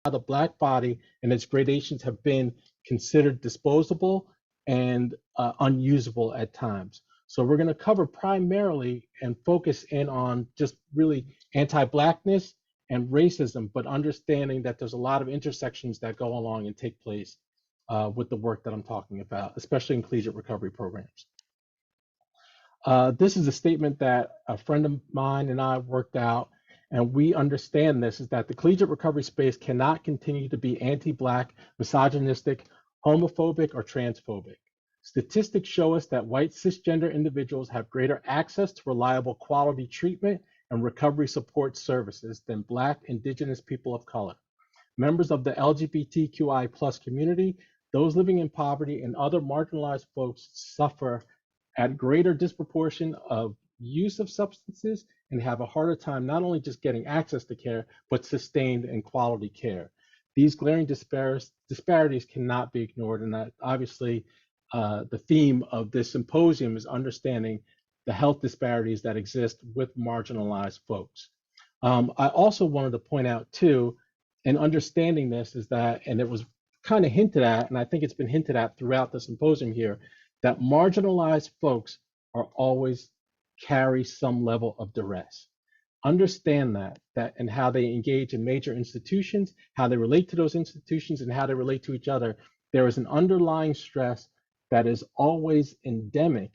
the Black body and its gradations have been considered disposable and unusable at times. So we're going to cover primarily and focus in on just really anti-Blackness and racism, but understanding that there's a lot of intersections that go along and take place with the work that I'm talking about, especially in collegiate recovery programs. This is a statement that a friend of mine and I worked out, and we understand this, is that the collegiate recovery space cannot continue to be anti-Black, misogynistic, homophobic, or transphobic. Statistics show us that white cisgender individuals have greater access to reliable quality treatment and recovery support services than Black, Indigenous people of color. Members of the LGBTQI+ community, those living in poverty, and other marginalized folks suffer at greater disproportion of use of substances and have a harder time not only just getting access to care, but sustained and quality care. These glaring disparities cannot be ignored, and that obviously the theme of this symposium is understanding the health disparities that exist with marginalized folks. I also wanted to point out too, in understanding this is that, and it was kind of hinted at, and I think it's been hinted at throughout the symposium here, that marginalized folks are always carry some level of duress. Understand that and how they engage in major institutions, how they relate to those institutions, and how they relate to each other. There is an underlying stress that is always endemic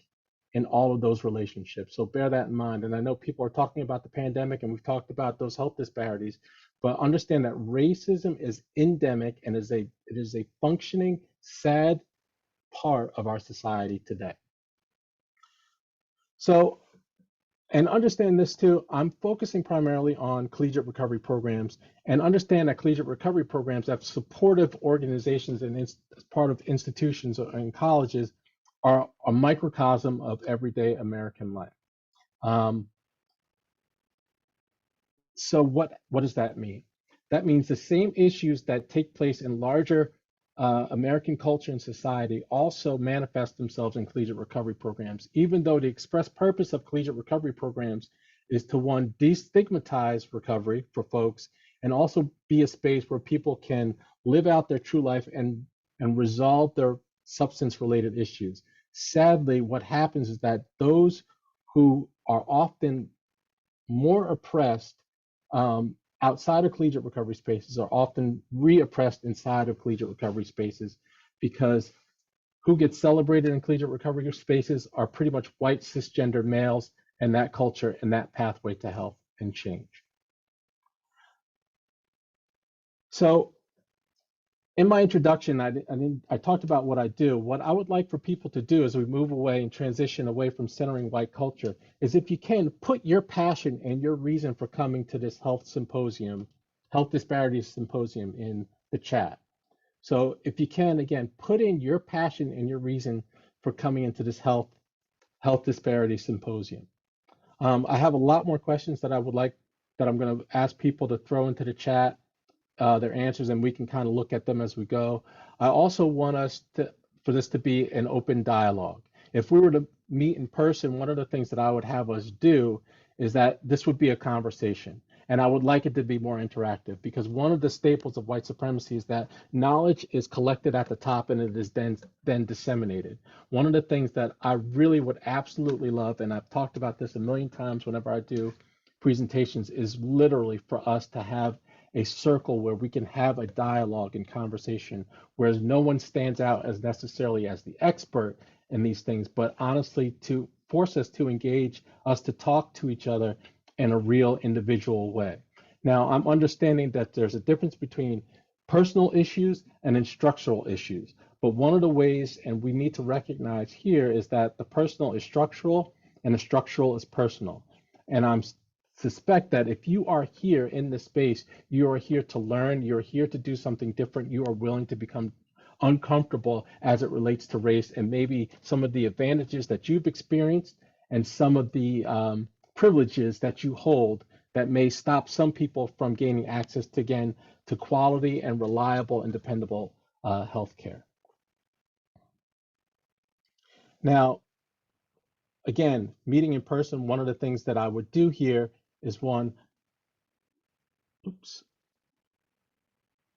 in all of those relationships. So bear that in mind. And I know people are talking about the pandemic and we've talked about those health disparities, but understand that racism is endemic and it is a functioning, sad part of our society today. So, and understand this too, I'm focusing primarily on collegiate recovery programs, and understand that collegiate recovery programs have supportive organizations and as part of institutions and colleges are a microcosm of everyday American life. So what does that mean? That means the same issues that take place in larger American culture and society also manifest themselves in collegiate recovery programs, even though the express purpose of collegiate recovery programs is to, one, destigmatize recovery for folks and also be a space where people can live out their true life and resolve their substance-related issues. Sadly, what happens is that those who are often more oppressed outside of collegiate recovery spaces are often re-oppressed inside of collegiate recovery spaces, because who gets celebrated in collegiate recovery spaces are pretty much white cisgender males and that culture and that pathway to health and change. So in my introduction, I talked about what I do. What I would like for people to do as we move away and transition away from centering white culture is, if you can, put your passion and your reason for coming to this health symposium, health disparities symposium, in the chat. So if you can, again, put in your passion and your reason for coming into this health disparities symposium. I have a lot more questions that I'm going to ask people to throw into the chat. Their answers, and we can kind of look at them as we go. I also want for this to be an open dialogue. If we were to meet in person, one of the things that I would have us do is that this would be a conversation, and I would like it to be more interactive, because one of the staples of white supremacy is that knowledge is collected at the top and it is then disseminated. One of the things that I really would absolutely love, and I've talked about this a million times whenever I do presentations, is literally for us to have a circle where we can have a dialogue and conversation, whereas no one stands out as necessarily as the expert in these things, but honestly to force us to engage, us to talk to each other in a real individual way. Now, I'm understanding that there's a difference between personal issues and structural issues, but one of the ways, and we need to recognize here, is that the personal is structural and the structural is personal. And I'm suspect that if you are here in this space, you are here to learn, you're here to do something different, you are willing to become uncomfortable as it relates to race and maybe some of the advantages that you've experienced and some of the privileges that you hold that may stop some people from gaining access to, again, to quality and reliable and dependable healthcare. Now, again, meeting in person, one of the things that I would do here is, one,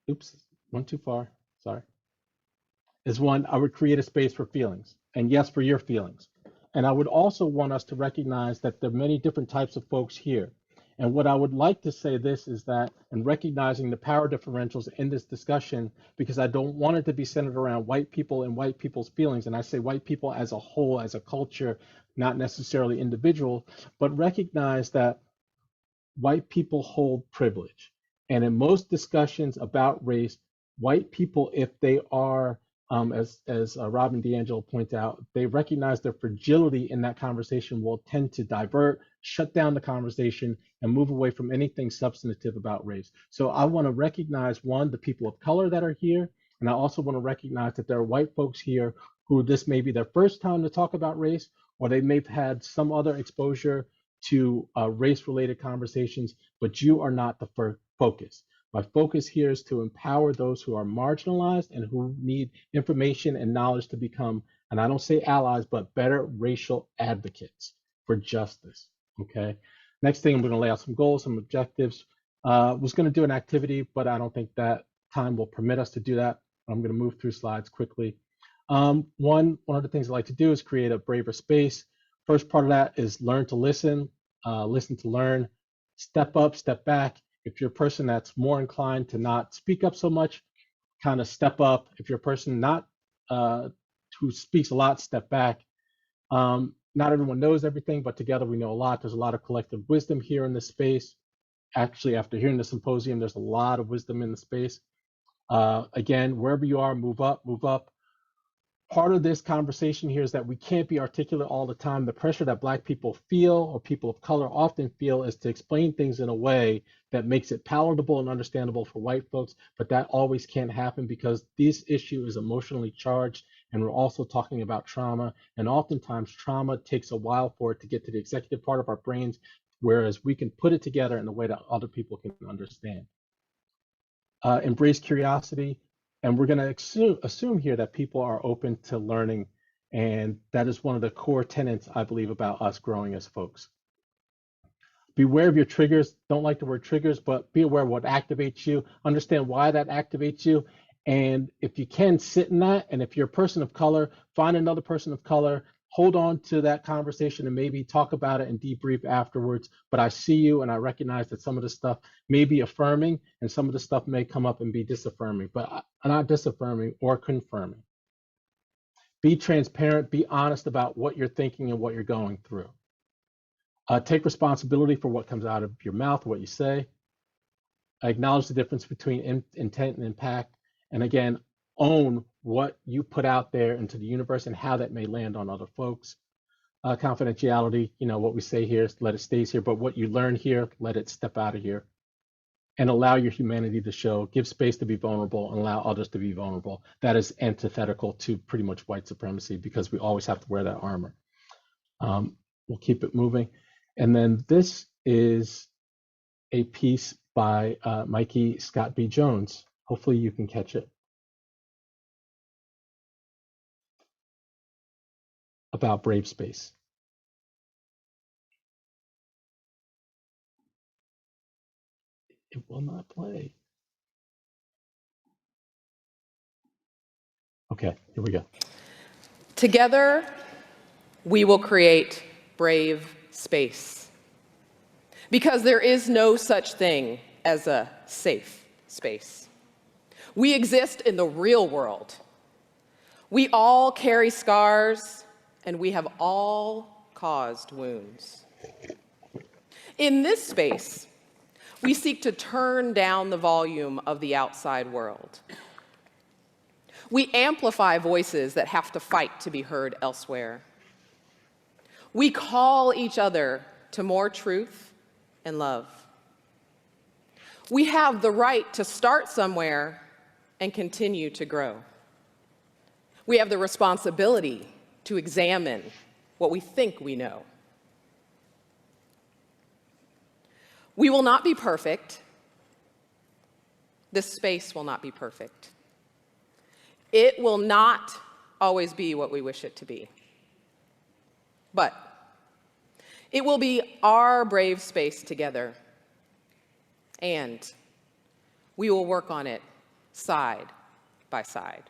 oops, one too far, sorry, is one, I would create a space for feelings, and yes, for your feelings. And I would also want us to recognize that there are many different types of folks here. And what I would like to say this is that, in recognizing the power differentials in this discussion, because I don't want it to be centered around white people and white people's feelings, and I say white people as a whole, as a culture, not necessarily individual, but recognize that white people hold privilege. And in most discussions about race, white people, if they are, as Robin DiAngelo points out, they recognize their fragility in that conversation will tend to divert, shut down the conversation, and move away from anything substantive about race. So I want to recognize, one, the people of color that are here, and I also want to recognize that there are white folks here who this may be their first time to talk about race, or they may have had some other exposure to race-related conversations, but you are not the focus. My focus here is to empower those who are marginalized and who need information and knowledge to become, and I don't say allies, but better racial advocates for justice, okay? Next thing, I'm gonna lay out some goals, some objectives. Was gonna do an activity, but I don't think that time will permit us to do that. I'm gonna move through slides quickly. One of the things I like to do is create a braver space. First part of that is learn to listen, listen to learn, step up, step back. If you're a person that's more inclined to not speak up so much, kind of step up. If you're a person not who speaks a lot, step back. Not everyone knows everything, but together we know a lot. There's a lot of collective wisdom here in this space. Actually, after hearing the symposium, there's a lot of wisdom in the space. Again, wherever you are, move up, move up. Part of this conversation here is that we can't be articulate all the time. The pressure that Black people feel, or people of color often feel, is to explain things in a way that makes it palatable and understandable for white folks, but that always can't happen because this issue is emotionally charged, and we're also talking about trauma, and oftentimes trauma takes a while for it to get to the executive part of our brains, whereas we can put it together in a way that other people can understand. Embrace curiosity. And we're going to assume here that people are open to learning. And that is one of the core tenets, I believe, about us growing as folks. Be aware of your triggers. Don't like the word triggers, but be aware of what activates you. Understand why that activates you. And if you can, sit in that. And if you're a person of color, find another person of color. Hold on to that conversation and maybe talk about it and debrief afterwards. But I see you and I recognize that some of the stuff may be affirming and some of the stuff may come up and be disaffirming, but not disaffirming or confirming. Be transparent, be honest about what you're thinking and what you're going through. Take responsibility for what comes out of your mouth, what you say. Acknowledge the difference between intent and impact. And again, own what you put out there into the universe and how that may land on other folks. Confidentiality, what we say here, let it stays here, but what you learn here, let it step out of here. And allow your humanity to show, give space to be vulnerable and allow others to be vulnerable. That is antithetical to pretty much white supremacy because we always have to wear that armor. We'll keep it moving. And then this is a piece by Mikey Scott B. Jones. Hopefully you can catch it. About brave space. It will not play. Okay, here we go. Together, we will create brave space. Because there is no such thing as a safe space. We exist in the real world. We all carry scars, and we have all caused wounds. In this space, we seek to turn down the volume of the outside world. We amplify voices that have to fight to be heard elsewhere. We call each other to more truth and love. We have the right to start somewhere and continue to grow. We have the responsibility to examine what we think we know. We will not be perfect. This space will not be perfect. It will not always be what we wish it to be. But it will be our brave space together. And we will work on it side by side.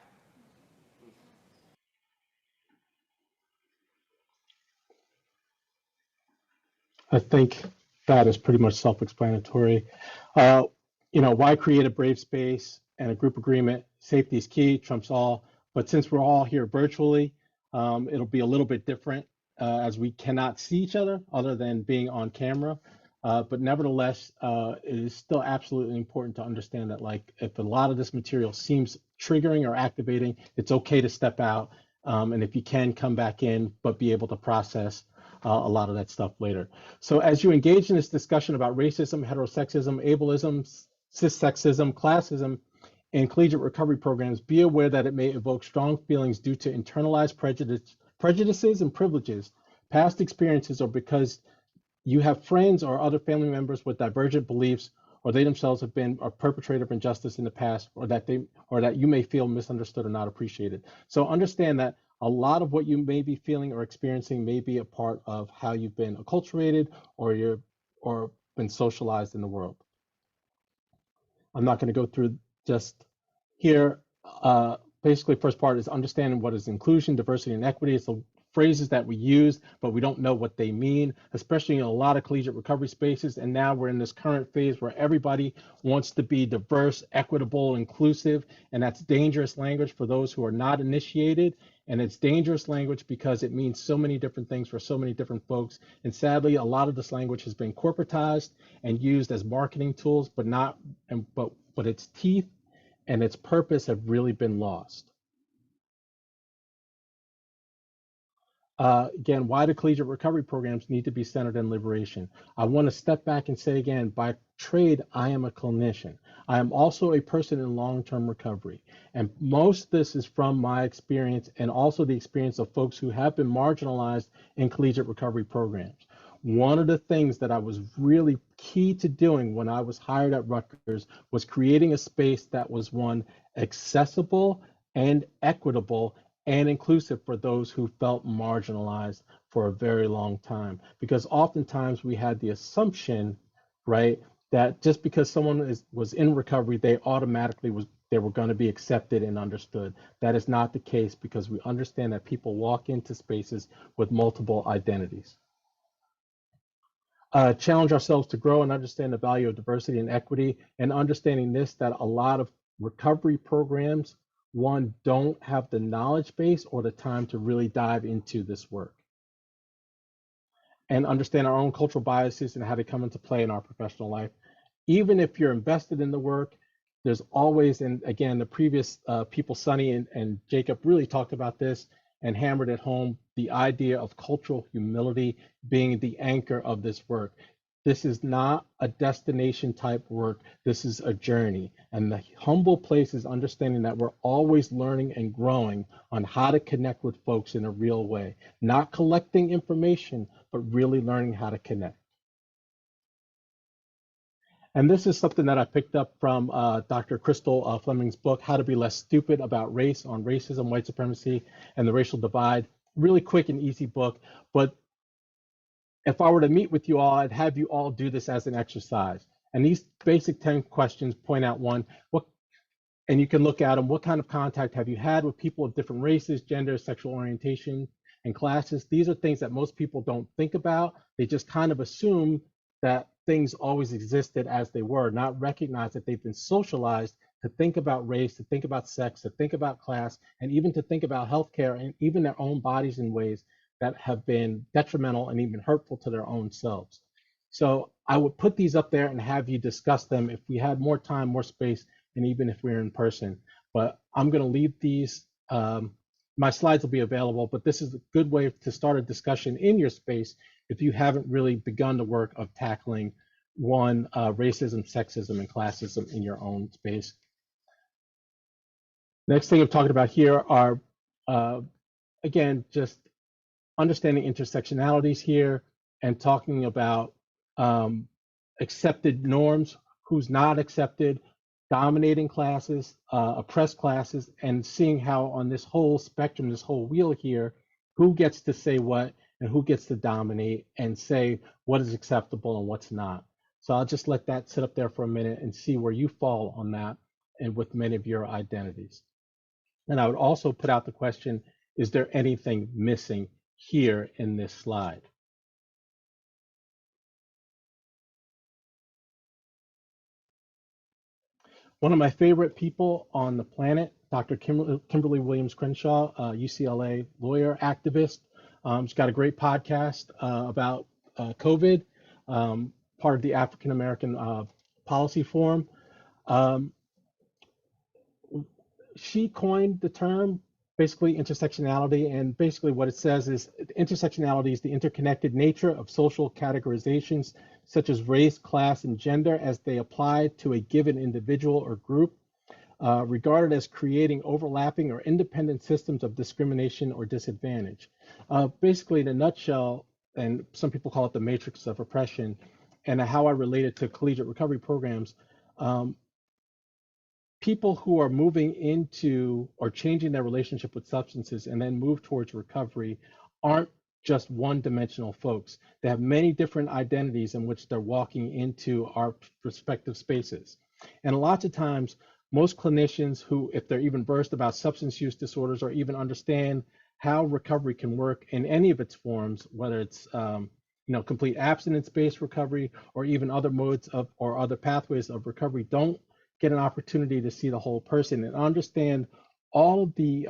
I think that is pretty much self-explanatory. Why create a brave space and a group agreement? Safety is key, trumps all. But since we're all here virtually, it'll be a little bit different as we cannot see each other than being on camera. But nevertheless, it is still absolutely important to understand that, like, if a lot of this material seems triggering or activating, it's okay to step out. And if you can, come back in, but be able to process a lot of that stuff later. So as you engage in this discussion about racism, heterosexism, ableism, cissexism, classism, and collegiate recovery programs, be aware that it may evoke strong feelings due to internalized prejudices and privileges, past experiences, or because you have friends or other family members with divergent beliefs, or they themselves have been a perpetrator of injustice in the past, or that you may feel misunderstood or not appreciated. So understand that a lot of what you may be feeling or experiencing may be a part of how you've been acculturated or been socialized in the world. I'm not going to go through just here. Basically, first part is understanding what is inclusion, diversity, and equity. It's the phrases that we use, but we don't know what they mean, especially in a lot of collegiate recovery spaces. And now we're in this current phase where everybody wants to be diverse, equitable, inclusive, and that's dangerous language for those who are not initiated. And it's dangerous language because it means so many different things for so many different folks. And sadly, a lot of this language has been corporatized and used as marketing tools, but its teeth and its purpose have really been lost. Again, why do collegiate recovery programs need to be centered in liberation? I want to step back and say again, by trade, I am a clinician. I am also a person in long-term recovery. And most of this is from my experience and also the experience of folks who have been marginalized in collegiate recovery programs. One of the things that I was really key to doing when I was hired at Rutgers was creating a space that was, one, accessible and equitable and inclusive for those who felt marginalized for a very long time. Because oftentimes we had the assumption, right, that just because someone was in recovery, they automatically were going to be accepted and understood. That is not the case, because we understand that people walk into spaces with multiple identities. Challenge ourselves to grow and understand the value of diversity and equity, and understanding this, that a lot of recovery programs, one, don't have the knowledge base or the time to really dive into this work. And understand our own cultural biases and how they come into play in our professional life. Even if you're invested in the work, there's always, and again, the previous people, Sunny and Jacob, really talked about this and hammered it home, the idea of cultural humility being the anchor of this work. This is not a destination type work. This is a journey. And the humble place is understanding that we're always learning and growing on how to connect with folks in a real way, not collecting information, but really learning how to connect. And this is something that I picked up from Dr. Crystal Fleming's book, How to Be Less Stupid About Race, on Racism, White Supremacy, and the Racial Divide. Really quick and easy book, but if I were to meet with you all, I'd have you all do this as an exercise. And these basic 10 questions point out, one, and you can look at them, what kind of contact have you had with people of different races, genders, sexual orientation, and classes? These are things that most people don't think about. They just kind of assume that things always existed as they were, not recognize that they've been socialized to think about race, to think about sex, to think about class, and even to think about healthcare and even their own bodies in ways that have been detrimental and even hurtful to their own selves. So I would put these up there and have you discuss them if we had more time, more space, and even if we're in person. But I'm going to leave these, my slides will be available, but this is a good way to start a discussion in your space if you haven't really begun the work of tackling, one, racism, sexism, and classism in your own space. Next thing I'm talking about here are, again, just understanding intersectionalities here and talking about accepted norms, who's not accepted, dominating classes, oppressed classes, and seeing how on this whole spectrum, this whole wheel here, who gets to say what and who gets to dominate and say what is acceptable and what's not. So I'll just let that sit up there for a minute and see where you fall on that. and with many of your identities. And I would also put out the question, is there anything missing here in this slide? One of my favorite people on the planet, Dr. Kimberly Williams Crenshaw, UCLA lawyer, activist. She's got a great podcast about COVID, part of the African American Policy Forum. She coined the term, basically intersectionality, and basically what it says is intersectionality is the interconnected nature of social categorizations such as race, class, and gender as they apply to a given individual or group, regarded as creating overlapping or independent systems of discrimination or disadvantage. Basically, in a nutshell, and some people call it the matrix of oppression, and how I relate it to collegiate recovery programs, people who are moving into or changing their relationship with substances and then move towards recovery aren't just one-dimensional folks. They have many different identities in which they're walking into our respective spaces. And lots of times, most clinicians who, if they're even versed about substance use disorders or even understand how recovery can work in any of its forms, whether it's complete abstinence-based recovery or even other modes of or other pathways of recovery, don't get an opportunity to see the whole person and understand all of the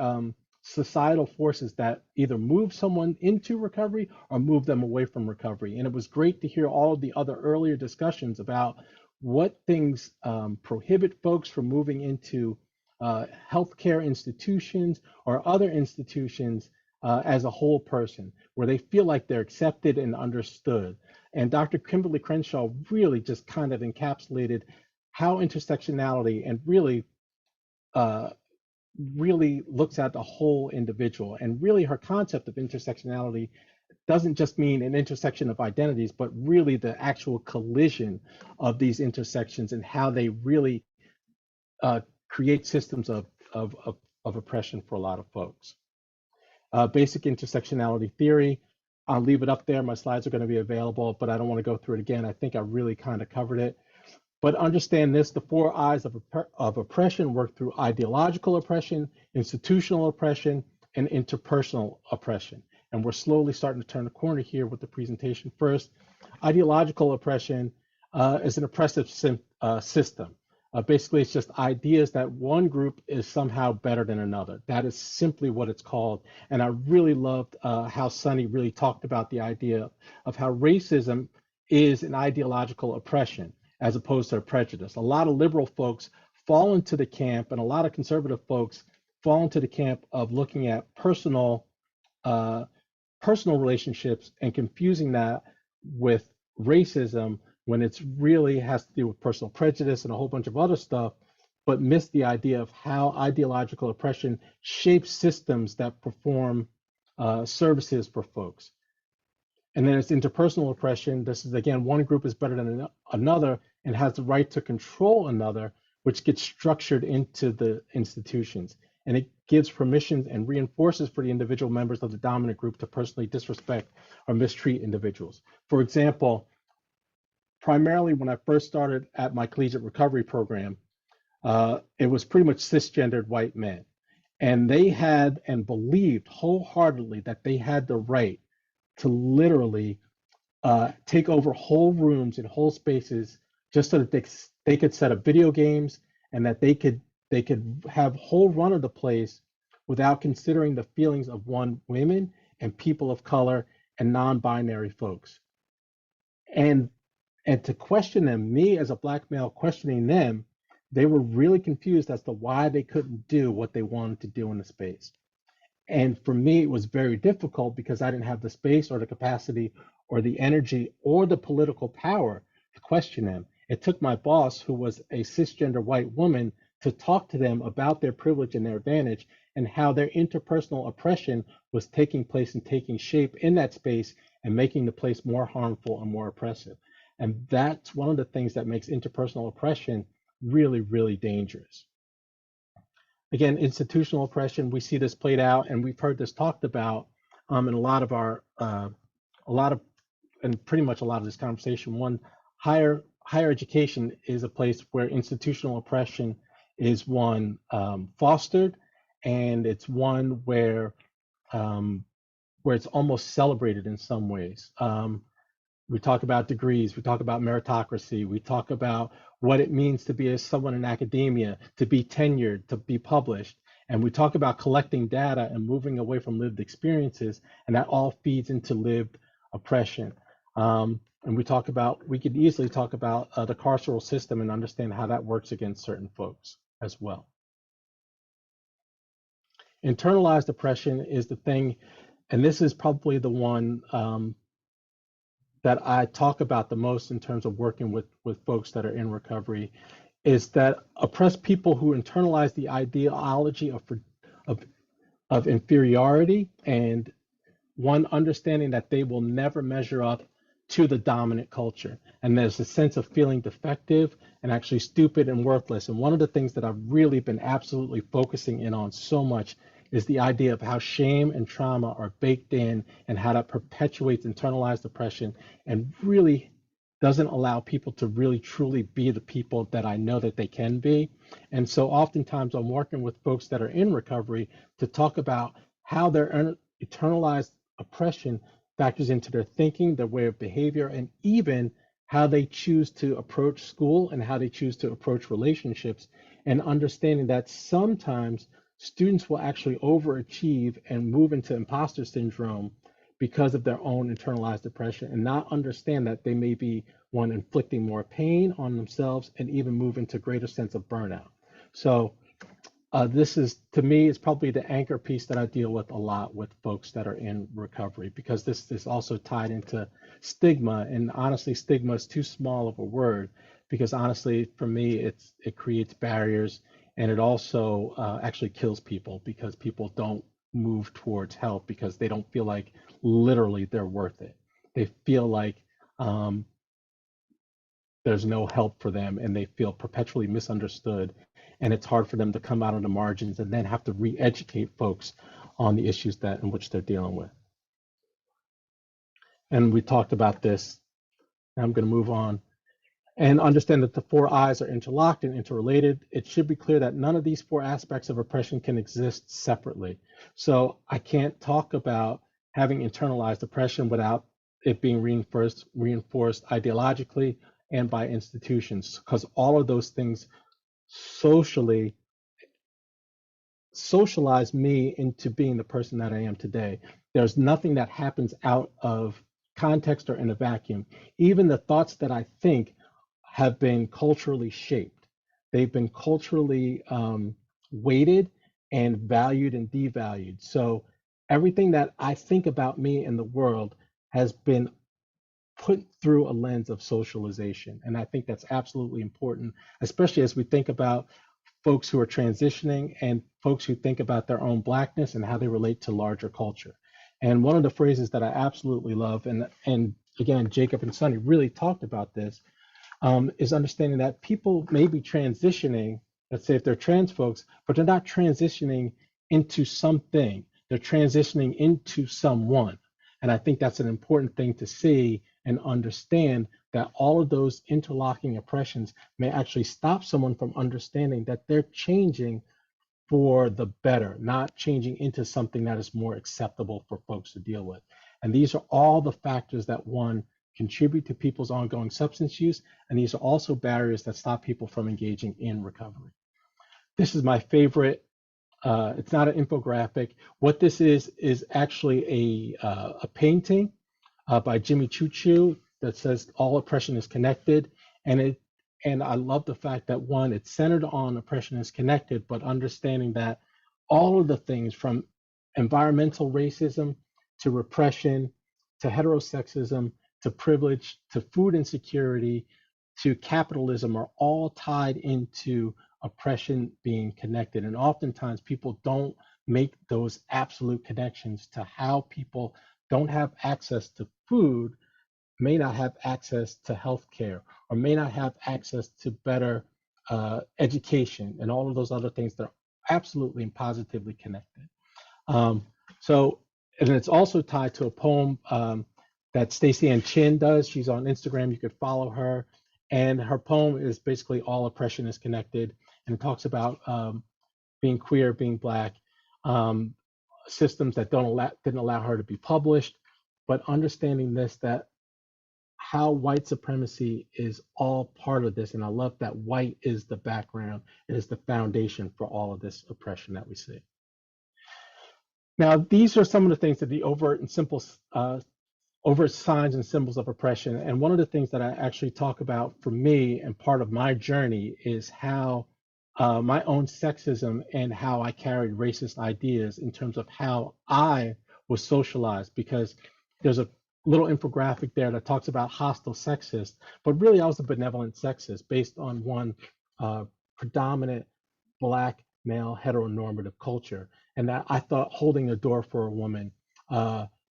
societal forces that either move someone into recovery or move them away from recovery. And it was great to hear all of the other earlier discussions about what things prohibit folks from moving into healthcare institutions or other institutions as a whole person, where they feel like they're accepted and understood. And Dr. Kimberly Crenshaw really just kind of encapsulated how intersectionality and really looks at the whole individual. And really her concept of intersectionality doesn't just mean an intersection of identities, but really the actual collision of these intersections and how they really create systems of oppression for a lot of folks. Basic intersectionality theory, I'll leave it up there. My slides are going to be available, but I don't want to go through it again. I think I really kind of covered it. But understand this, the four I's of oppression work through ideological oppression, institutional oppression, and interpersonal oppression. And we're slowly starting to turn the corner here with the presentation. First, ideological oppression is an oppressive system. Basically, it's just ideas that one group is somehow better than another. That is simply what it's called. And I really loved how Sunny really talked about the idea of how racism is an ideological oppression as opposed to a prejudice. A lot of liberal folks fall into the camp, and a lot of conservative folks fall into the camp of looking at personal relationships and confusing that with racism when it's really has to do with personal prejudice and a whole bunch of other stuff, but miss the idea of how ideological oppression shapes systems that perform services for folks. And then it's interpersonal oppression. This is, again, one group is better than another and has the right to control another, which gets structured into the institutions. And it gives permissions and reinforces for the individual members of the dominant group to personally disrespect or mistreat individuals. For example, primarily when I first started at my collegiate recovery program, it was pretty much cisgendered white men. And they had and believed wholeheartedly that they had the right to literally take over whole rooms and whole spaces just so that they could set up video games and that they could have whole run of the place without considering the feelings of women and people of color and non-binary folks. And to question them, me as a Black male questioning them, they were really confused as to why they couldn't do what they wanted to do in the space. And for me, it was very difficult because I didn't have the space or the capacity or the energy or the political power to question them. It took my boss, who was a cisgender white woman, to talk to them about their privilege and their advantage and how their interpersonal oppression was taking place and taking shape in that space and making the place more harmful and more oppressive. And that's one of the things that makes interpersonal oppression really, really dangerous. Again, institutional oppression, we see this played out, and we've heard this talked about in a lot of this conversation. One, higher education is a place where institutional oppression is one fostered, and it's one where it's almost celebrated in some ways. We talk about degrees, we talk about meritocracy, we talk about what it means to be someone in academia, to be tenured, to be published. And we talk about collecting data and moving away from lived experiences, and that all feeds into lived oppression. And we could easily talk about the carceral system and understand how that works against certain folks as well. Internalized oppression is the thing, and this is probably the one that I talk about the most in terms of working with folks that are in recovery, is that oppressed people who internalize the ideology of inferiority and one understanding that they will never measure up to the dominant culture. And there's a sense of feeling defective and actually stupid and worthless. And one of the things that I've really been absolutely focusing in on so much is the idea of how shame and trauma are baked in and how that perpetuates internalized oppression and really doesn't allow people to really truly be the people that I know that they can be. And so oftentimes I'm working with folks that are in recovery to talk about how their internalized oppression factors into their thinking, their way of behavior, and even how they choose to approach school and how they choose to approach relationships, and understanding that sometimes students will actually overachieve and move into imposter syndrome because of their own internalized depression and not understand that they may be one inflicting more pain on themselves and even move into greater sense of burnout. So this is, to me, is probably the anchor piece that I deal with a lot with folks that are in recovery, because this is also tied into stigma. And honestly, stigma is too small of a word, because honestly, for me, it creates barriers, and it also actually kills people because people don't move towards help because they don't feel like literally they're worth it. They feel like there's no help for them, and they feel perpetually misunderstood. And it's hard for them to come out on the margins and then have to re-educate folks on the issues that in which they're dealing with. And we talked about this. I'm going to move on. And understand that the four I's are interlocked and interrelated. It should be clear that none of these four aspects of oppression can exist separately. So I can't talk about having internalized oppression without it being reinforced ideologically and by institutions, because all of those things socialize me into being the person that I am today. There's nothing that happens out of context or in a vacuum. Even the thoughts that I think have been culturally shaped. They've been culturally weighted and valued and devalued. So everything that I think about me in the world has been put through a lens of socialization. And I think that's absolutely important, especially as we think about folks who are transitioning and folks who think about their own Blackness and how they relate to larger culture. And one of the phrases that I absolutely love, and again, Jacob and Sunny really talked about this, is understanding that people may be transitioning, let's say if they're trans folks, but they're not transitioning into something, they're transitioning into someone. And I think that's an important thing to see and understand, that all of those interlocking oppressions may actually stop someone from understanding that they're changing for the better, not changing into something that is more acceptable for folks to deal with. And these are all the factors that contribute to people's ongoing substance use, and these are also barriers that stop people from engaging in recovery. This is my favorite. It's not an infographic. What this is actually a painting by Jimmy Choo Choo that says all oppression is connected. And I love the fact that one, it's centered on oppression is connected, but understanding that all of the things from environmental racism to repression to heterosexism to privilege to food insecurity to capitalism are all tied into oppression being connected. And oftentimes people don't make those absolute connections to how people don't have access to food, may not have access to healthcare, or may not have access to better education, and all of those other things that are absolutely and positively connected. And it's also tied to a poem that Stacey Ann Chin does. She's on Instagram, you could follow her. And her poem is basically all oppression is connected. and it talks about being queer, being Black, systems that didn't allow her to be published, but understanding this, that how white supremacy is all part of this. And I love that white is the background, it is the foundation for all of this oppression that we see. Now, these are some of the things that the overt and simple overt signs and symbols of oppression. And one of the things that I actually talk about for me and part of my journey is how my own sexism and how I carried racist ideas in terms of how I was socialized, because there's a little infographic there that talks about hostile sexist, but really I was a benevolent sexist based on one predominant Black male heteronormative culture. And that I thought holding the door for a woman,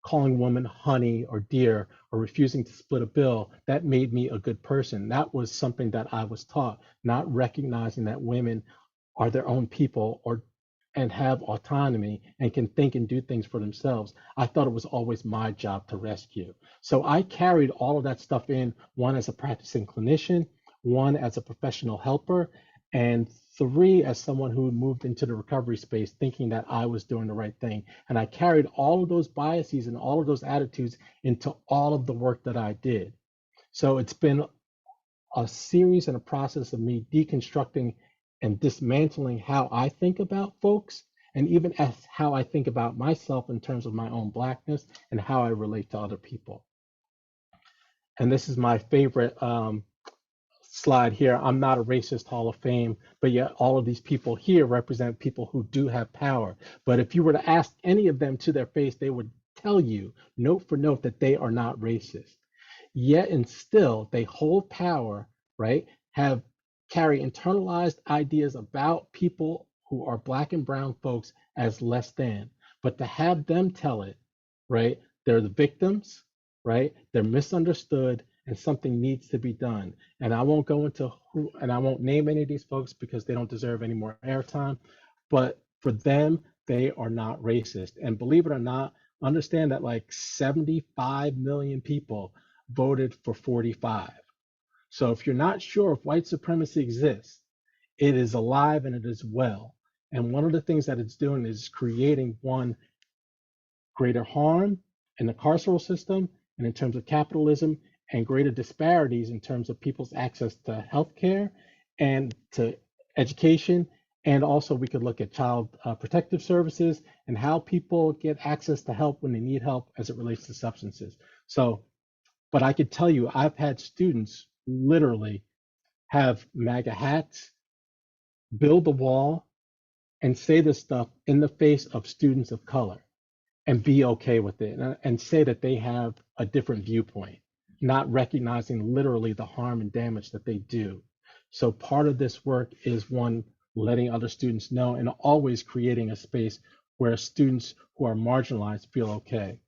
calling women honey or dear, or refusing to split a bill, that made me a good person. That was something that I was taught, not recognizing that women are their own people and have autonomy and can think and do things for themselves. I thought it was always my job to rescue. So I carried all of that stuff in, one as a practicing clinician, one as a professional helper, and three as someone who moved into the recovery space thinking that I was doing the right thing. And I carried all of those biases and all of those attitudes into all of the work that I did. So it's been a series and a process of me deconstructing and dismantling how I think about folks, and even as how I think about myself in terms of my own Blackness and how I relate to other people. And this is my favorite slide here. I'm not a racist Hall of Fame, but yet all of these people here represent people who do have power. But if you were to ask any of them to their face, they would tell you note for note that they are not racist. Yet and still they hold power, right? Carry internalized ideas about people who are Black and brown folks as less than. But to have them tell it, right? They're the victims, right? They're misunderstood, and something needs to be done. And I won't go into who, and I won't name any of these folks because they don't deserve any more airtime. But for them, they are not racist. And believe it or not, understand that like 75 million people voted for 45. So if you're not sure if white supremacy exists, it is alive and it is well. And one of the things that it's doing is creating one, greater harm in the carceral system and in terms of capitalism, and greater disparities in terms of people's access to healthcare and to education. And also we could look at child protective services and how people get access to help when they need help as it relates to substances. So, but I could tell you, I've had students literally have MAGA hats, build the wall, and say this stuff in the face of students of color and be okay with it, and say that they have a different viewpoint, not recognizing literally the harm and damage that they do. So part of this work is one, letting other students know, and always creating a space where students who are marginalized feel okay.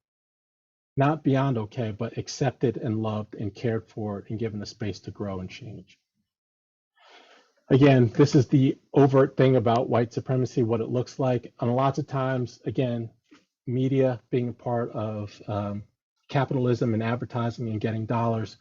Not beyond okay, but accepted and loved and cared for and given the space to grow and change. Again, this is the overt thing about white supremacy, what it looks like. And lots of times, again, media being a part of capitalism and advertising and getting dollars,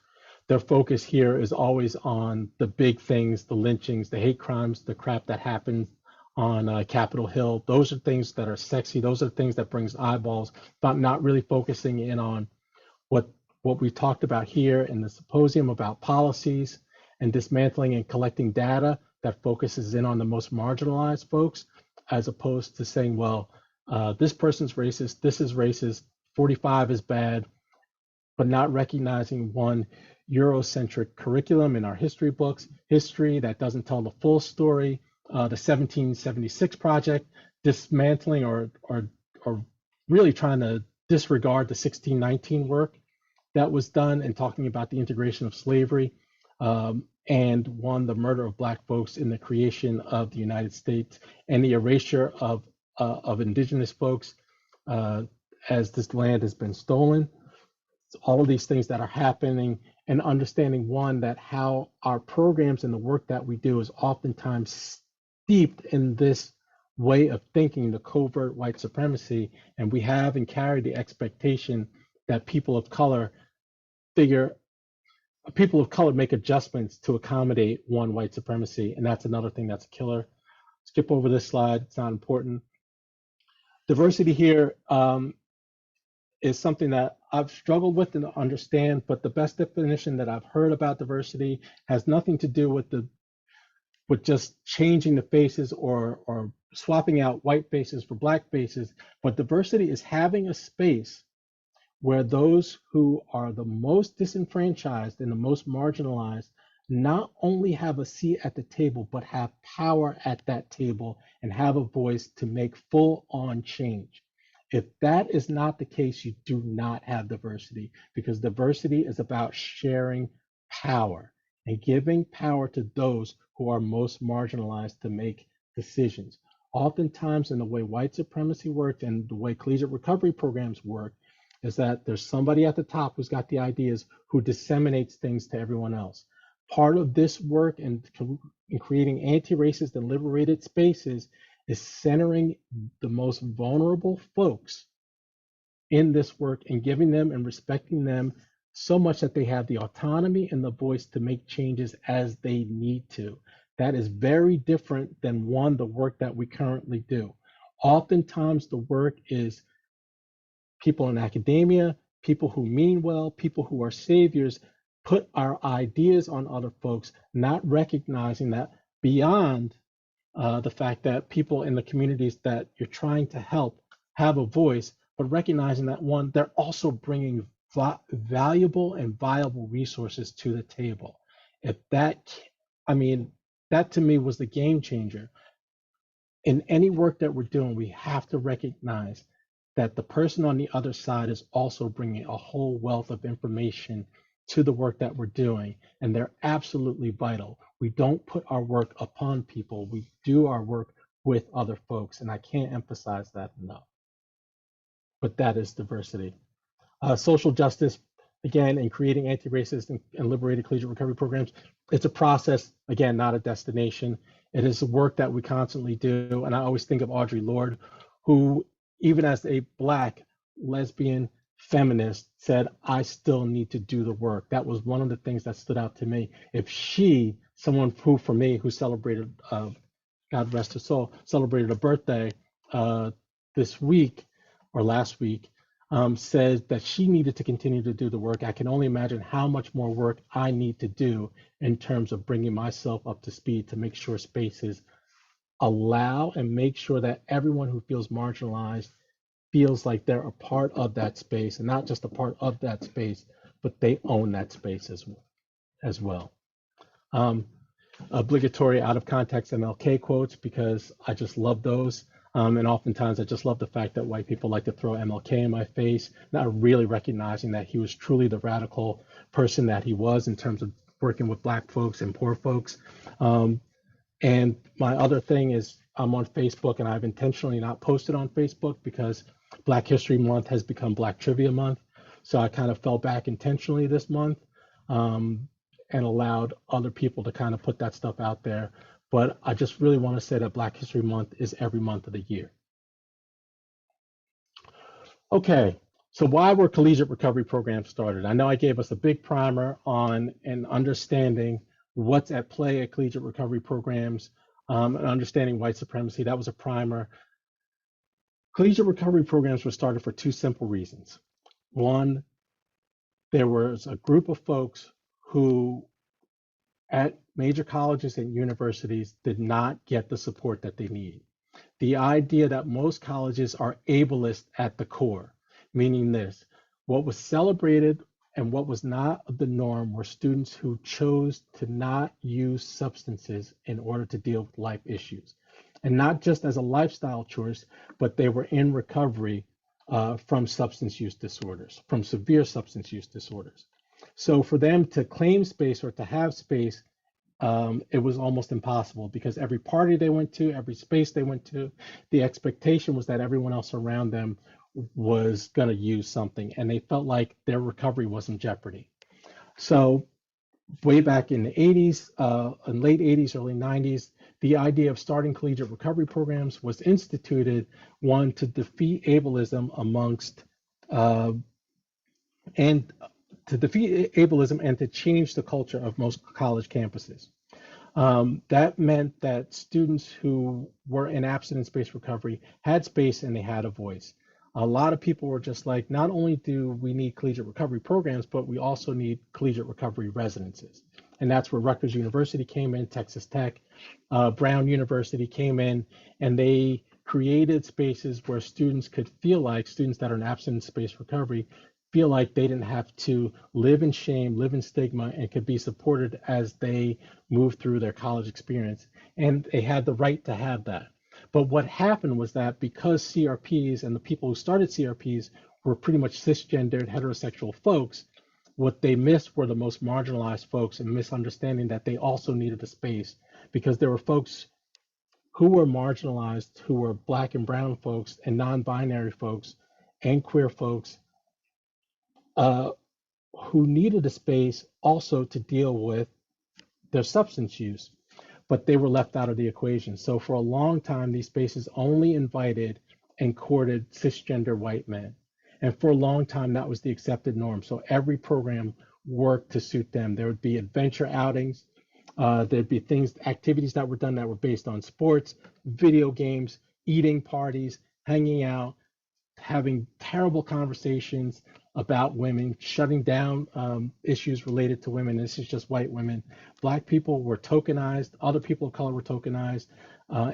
their focus here is always on the big things, the lynchings, the hate crimes, the crap that happens on Capitol Hill. Those are things that are sexy. Those are things that brings eyeballs, but not really focusing in on what we talked about here in the symposium about policies and dismantling and collecting data that focuses in on the most marginalized folks, as opposed to saying, well, this person's racist, this is racist, 45 is bad, but not recognizing one, Eurocentric curriculum in our history books, history that doesn't tell the full story, the 1776 project, dismantling or really trying to disregard the 1619 work that was done and talking about the integration of slavery, and one, the murder of Black folks in the creation of the United States and the erasure of indigenous folks as this land has been stolen. So all of these things that are happening, and understanding one, that how our programs and the work that we do is oftentimes steeped in this way of thinking, the covert white supremacy, and we have and carry the expectation that people of color figure people of color make adjustments to accommodate one, white supremacy, and that's another thing that's a killer. Skip over this slide, it's not important. Diversity here is something that I've struggled with and understand, but the best definition that I've heard about diversity has nothing to do with just changing the faces or swapping out white faces for black faces, but diversity is having a space where those who are the most disenfranchised and the most marginalized not only have a seat at the table, but have power at that table and have a voice to make full-on change. If that is not the case, you do not have diversity, because diversity is about sharing power and giving power to those who are most marginalized to make decisions. Oftentimes, in the way white supremacy works and the way collegiate recovery programs work, is that there's somebody at the top who's got the ideas who disseminates things to everyone else. Part of this work in creating anti-racist and liberated spaces is centering the most vulnerable folks in this work and giving them and respecting them so much that they have the autonomy and the voice to make changes as they need to. That is very different than the work that we currently do. Oftentimes the work is people in academia, people who mean well, people who are saviors, put our ideas on other folks, not recognizing that beyond the fact that people in the communities that you're trying to help have a voice, but recognizing that one, they're also bringing valuable and viable resources to the table. If that, I mean, that to me was the game changer. In any work that we're doing, we have to recognize that the person on the other side is also bringing a whole wealth of information to the work that we're doing, and they're absolutely vital. We don't put our work upon people, we do our work with other folks, and I can't emphasize that enough. But that is diversity. Social justice, again, in creating anti-racist and liberated collegiate recovery programs, it's a process, again, not a destination. It is work that we constantly do, and I always think of Audre Lorde, who, even as a Black lesbian feminist, said, I still need to do the work. That was one of the things that stood out to me. If she, someone who, for me, who celebrated, God rest her soul, celebrated a birthday this week or last week, said that she needed to continue to do the work, I can only imagine how much more work I need to do in terms of bringing myself up to speed to make sure spaces allow and make sure that everyone who feels marginalized feels like they're a part of that space, and not just a part of that space, but they own that space as well. Obligatory out of context MLK quotes, because I just love those. And oftentimes I just love the fact that white people like to throw MLK in my face, not really recognizing that he was truly the radical person that he was in terms of working with Black folks and poor folks. And my other thing is I'm on Facebook, and I've intentionally not posted on Facebook because Black History Month has become Black Trivia Month. So I kind of fell back intentionally this month and allowed other people to kind of put that stuff out there. But I just really want to say that Black History Month is every month of the year. Okay, so why were collegiate recovery programs started? I know I gave us a big primer on and understanding what's at play at collegiate recovery programs and understanding white supremacy. That was a primer. Collegiate recovery programs were started for two simple reasons. One, there was a group of folks who at major colleges and universities did not get the support that they need. The idea that most colleges are ableist at the core, meaning this, what was celebrated and what was not the norm were students who chose to not use substances in order to deal with life issues. And not just as a lifestyle choice, but they were in recovery from substance use disorders, from severe substance use disorders. So for them to claim space or to have space, it was almost impossible, because every party they went to, every space they went to, the expectation was that everyone else around them was going to use something, and they felt like their recovery was in jeopardy. So way back in the 80s, in late 80s, early 90s, the idea of starting collegiate recovery programs was instituted, one, to defeat ableism amongst and to defeat ableism and to change the culture of most college campuses. That meant that students who were in abstinence-based recovery had space and they had a voice. A lot of people were just like, not only do we need collegiate recovery programs, but we also need collegiate recovery residences. And that's where Rutgers University came in, Texas Tech, Brown University came in, and they created spaces where students could feel like, students that are in abstinence-based recovery, feel like they didn't have to live in shame, live in stigma, and could be supported as they move through their college experience. And they had the right to have that. But what happened was that because CRPs and the people who started CRPs were pretty much cisgendered heterosexual folks, what they missed were the most marginalized folks, and misunderstanding that they also needed a space, because there were folks who were marginalized, who were Black and brown folks and non-binary folks and queer folks, who needed a space also to deal with their substance use, but they were left out of the equation. So for a long time, these spaces only invited and courted cisgender white men. And for a long time, that was the accepted norm. So every program worked to suit them. There would be adventure outings. There'd be activities that were done that were based on sports, video games, eating parties, hanging out, having terrible conversations about women, shutting down issues related to women. This is just white women. Black people were tokenized. Other people of color were tokenized.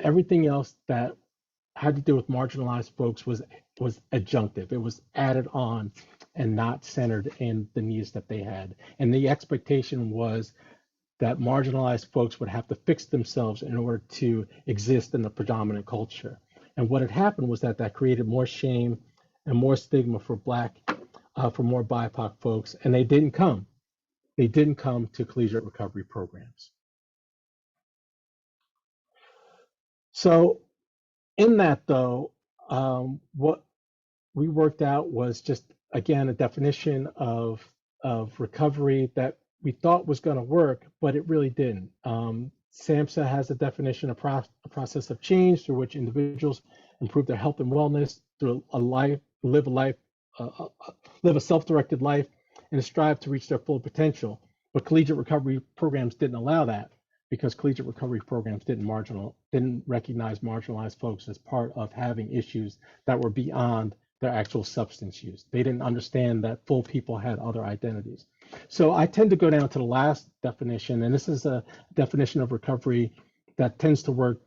Everything else that had to do with marginalized folks was adjunctive. It was added on and not centered in the needs that they had. And the expectation was that marginalized folks would have to fix themselves in order to exist in the predominant culture. And what had happened was that created more shame and more stigma for for more BIPOC folks, and they didn't come. They didn't come to collegiate recovery programs. So in that though, what we worked out was just, again, a definition of recovery that we thought was going to work, but it really didn't. SAMHSA has a definition of a process of change through which individuals improve their health and wellness through live a self-directed life, and strive to reach their full potential. But collegiate recovery programs didn't allow that, because collegiate recovery programs didn't recognize marginalized folks as part of having issues that were beyond their actual substance use. They didn't understand that full people had other identities. So I tend to go down to the last definition, and this is a definition of recovery that tends to work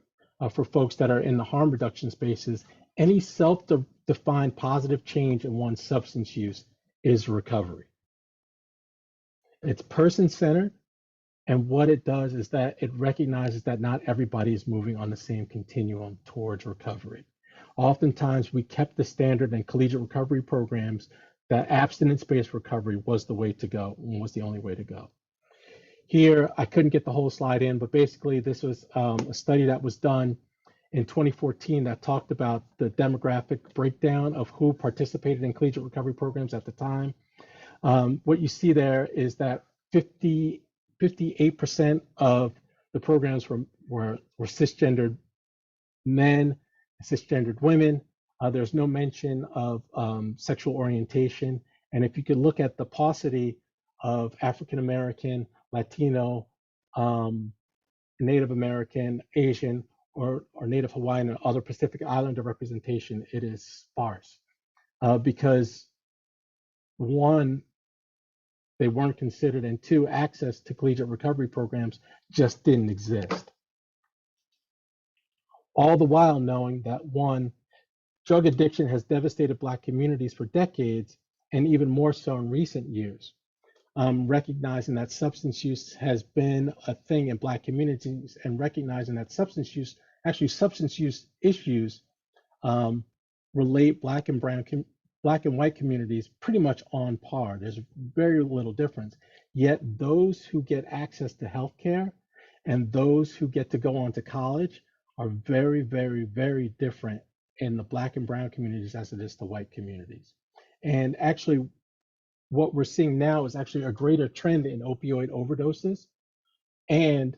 for folks that are in the harm reduction spaces. Any self-defined positive change in one's substance use is recovery. It's person-centered, and what it does is that it recognizes that not everybody is moving on the same continuum towards recovery. Oftentimes, we kept the standard in collegiate recovery programs that abstinence-based recovery was the way to go, and was the only way to go. Here, I couldn't get the whole slide in, but basically this was a study that was done in 2014 that talked about the demographic breakdown of who participated in collegiate recovery programs at the time. What you see there is that 58% of the programs were cisgendered men, cisgendered women. There's no mention of sexual orientation. And if you could look at the paucity of African American, Latino, Native American, Asian, or Native Hawaiian and other Pacific Islander representation, it is sparse. Because one, they weren't considered, and two, access to collegiate recovery programs just didn't exist. All the while knowing that, one, drug addiction has devastated Black communities for decades, and even more so in recent years. Recognizing that substance use has been a thing in Black communities, and recognizing that substance use issues relate Black and white communities pretty much on par. There's very little difference. Yet those who get access to healthcare and those who get to go on to college are very, very, very different in the Black and brown communities as it is to white communities. And actually, what we're seeing now is actually a greater trend in opioid overdoses and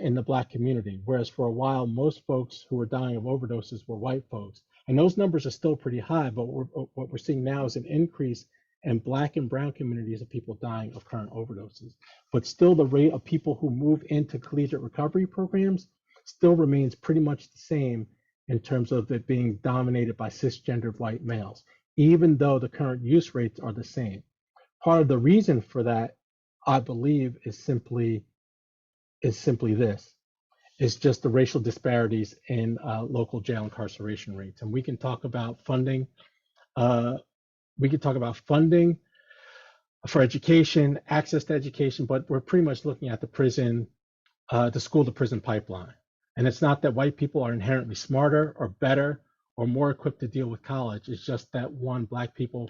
in the Black community, whereas for a while, most folks who were dying of overdoses were white folks. And those numbers are still pretty high, but what we're seeing now is an increase and Black and brown communities of people dying of current overdoses. But still, the rate of people who move into collegiate recovery programs still remains pretty much the same in terms of it being dominated by cisgendered white males, even though the current use rates are the same. Part of the reason for that, I believe, is simply this. It's just the racial disparities in local jail incarceration rates. And we can talk about funding. We could talk about funding for education, access to education, but we're pretty much looking at the school to prison pipeline. And it's not that white people are inherently smarter or better or more equipped to deal with college. It's just that Black people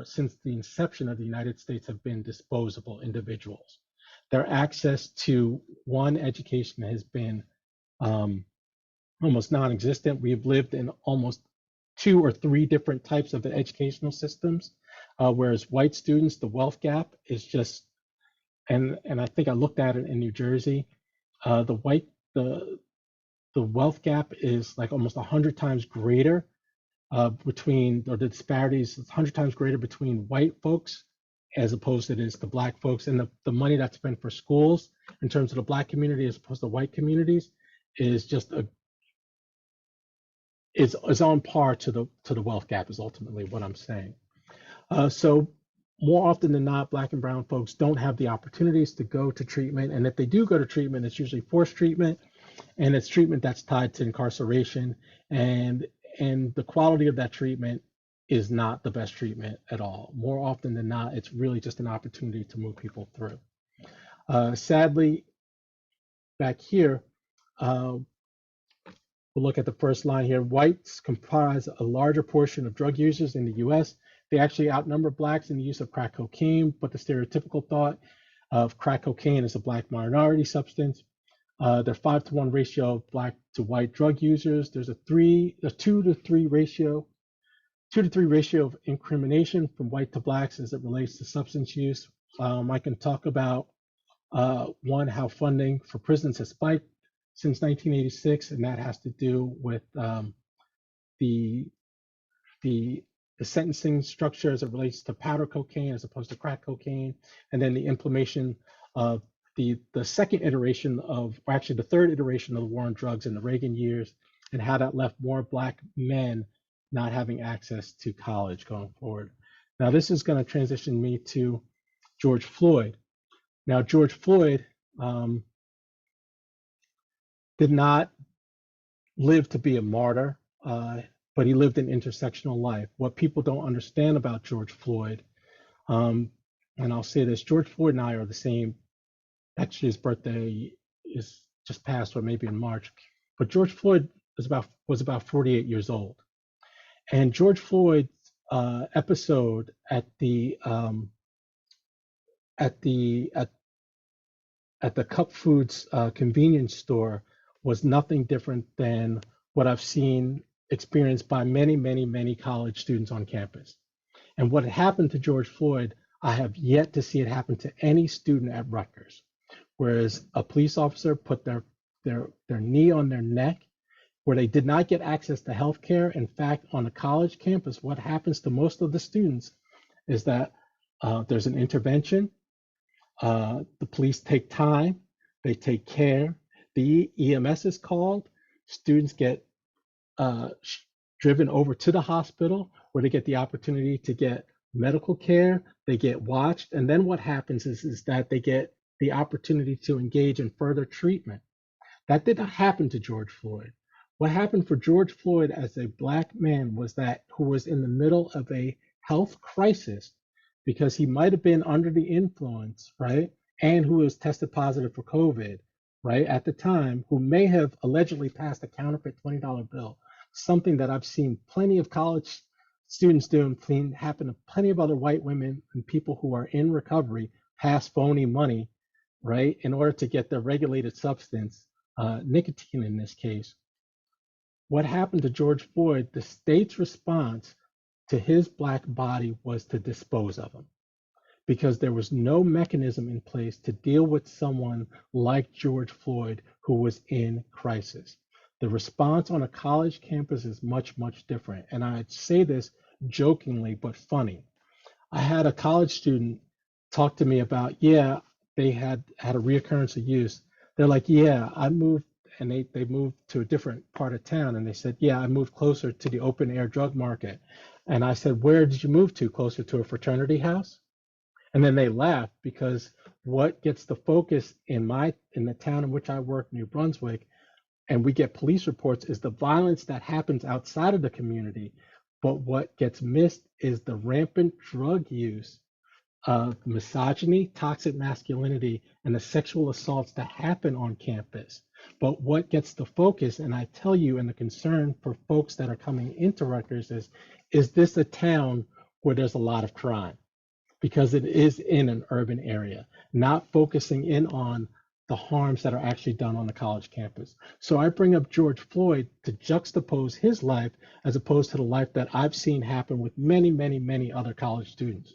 since the inception of the United States have been disposable individuals. Their access to education has been almost non-existent. We've lived in almost 2 or 3 different types of educational systems, whereas white students, the wealth gap is just, and I think I looked at it in New Jersey, the wealth gap is like almost 100 times greater the disparities is 100 times greater between white folks as opposed to the Black folks, and the money that's spent for schools in terms of the Black community as opposed to white communities is just is on par to the wealth gap is ultimately what I'm saying. So more often than not, Black and brown folks don't have the opportunities to go to treatment, and if they do go to treatment, it's usually forced treatment, and it's treatment that's tied to incarceration, and the quality of that treatment is not the best treatment at all. More often than not, it's really just an opportunity to move people through. Sadly, back here, we'll look at the first line here. Whites comprise a larger portion of drug users in the US. They actually outnumber Blacks in the use of crack cocaine, but the stereotypical thought of crack cocaine as a Black minority substance. Their 5-to-1 ratio of Black to white drug users. There's a 2 to 3 ratio of incrimination from white to Blacks as it relates to substance use. I can talk about how funding for prisons has spiked since 1986, and that has to do with the sentencing structure as it relates to powder cocaine as opposed to crack cocaine, and then the implementation of the second iteration or actually the third iteration of the war on drugs in the Reagan years, and how that left more Black men not having access to college going forward. Now, this is going to transition me to George Floyd. Now, George Floyd did not live to be a martyr, but he lived an intersectional life. What people don't understand about George Floyd, and I'll say this, George Floyd and I are the same. Actually, his birthday is just passed, or maybe in March. But George Floyd was about 48 years old, and George Floyd's episode at the Cup Foods convenience store was nothing different than what I've seen experienced by many college students on campus. And what happened to George Floyd, I have yet to see it happen to any student at Rutgers. Whereas a police officer put their knee on their neck, where they did not get access to health care. In fact, on a college campus, what happens to most of the students is that there's an intervention. The police take time, they take care, the EMS is called, students get driven over to the hospital where they get the opportunity to get medical care, they get watched, and then what happens is that they get the opportunity to engage in further treatment. That did not happen to George Floyd. What happened for George Floyd as a Black man who was in the middle of a health crisis because he might have been under the influence, right? And who was tested positive for COVID, right? At the time, who may have allegedly passed a counterfeit $20 bill, something that I've seen plenty of college students do and happen to plenty of other white women and people who are in recovery pass phony money, right? In order to get their regulated substance, nicotine in this case. What happened to George Floyd, the state's response to his Black body was to dispose of him, because there was no mechanism in place to deal with someone like George Floyd who was in crisis. The response on a college campus is much different. And I say this jokingly, but funny. I had a college student talk to me about, yeah, they had a reoccurrence of use. They're like, yeah, I moved, and they moved to a different part of town, and they said, yeah, I moved closer to the open air drug market. And I said, where did you move to? Closer to a fraternity house? And then they laughed because what gets the focus in the town in which I work, New Brunswick, and we get police reports is the violence that happens outside of the community. But what gets missed is the rampant drug use of misogyny, toxic masculinity, and the sexual assaults that happen on campus. But what gets the focus, and I tell you, and the concern for folks that are coming into Rutgers is this a town where there's a lot of crime? Because it is in an urban area, not focusing in on the harms that are actually done on the college campus. So I bring up George Floyd to juxtapose his life as opposed to the life that I've seen happen with many, many, many other college students.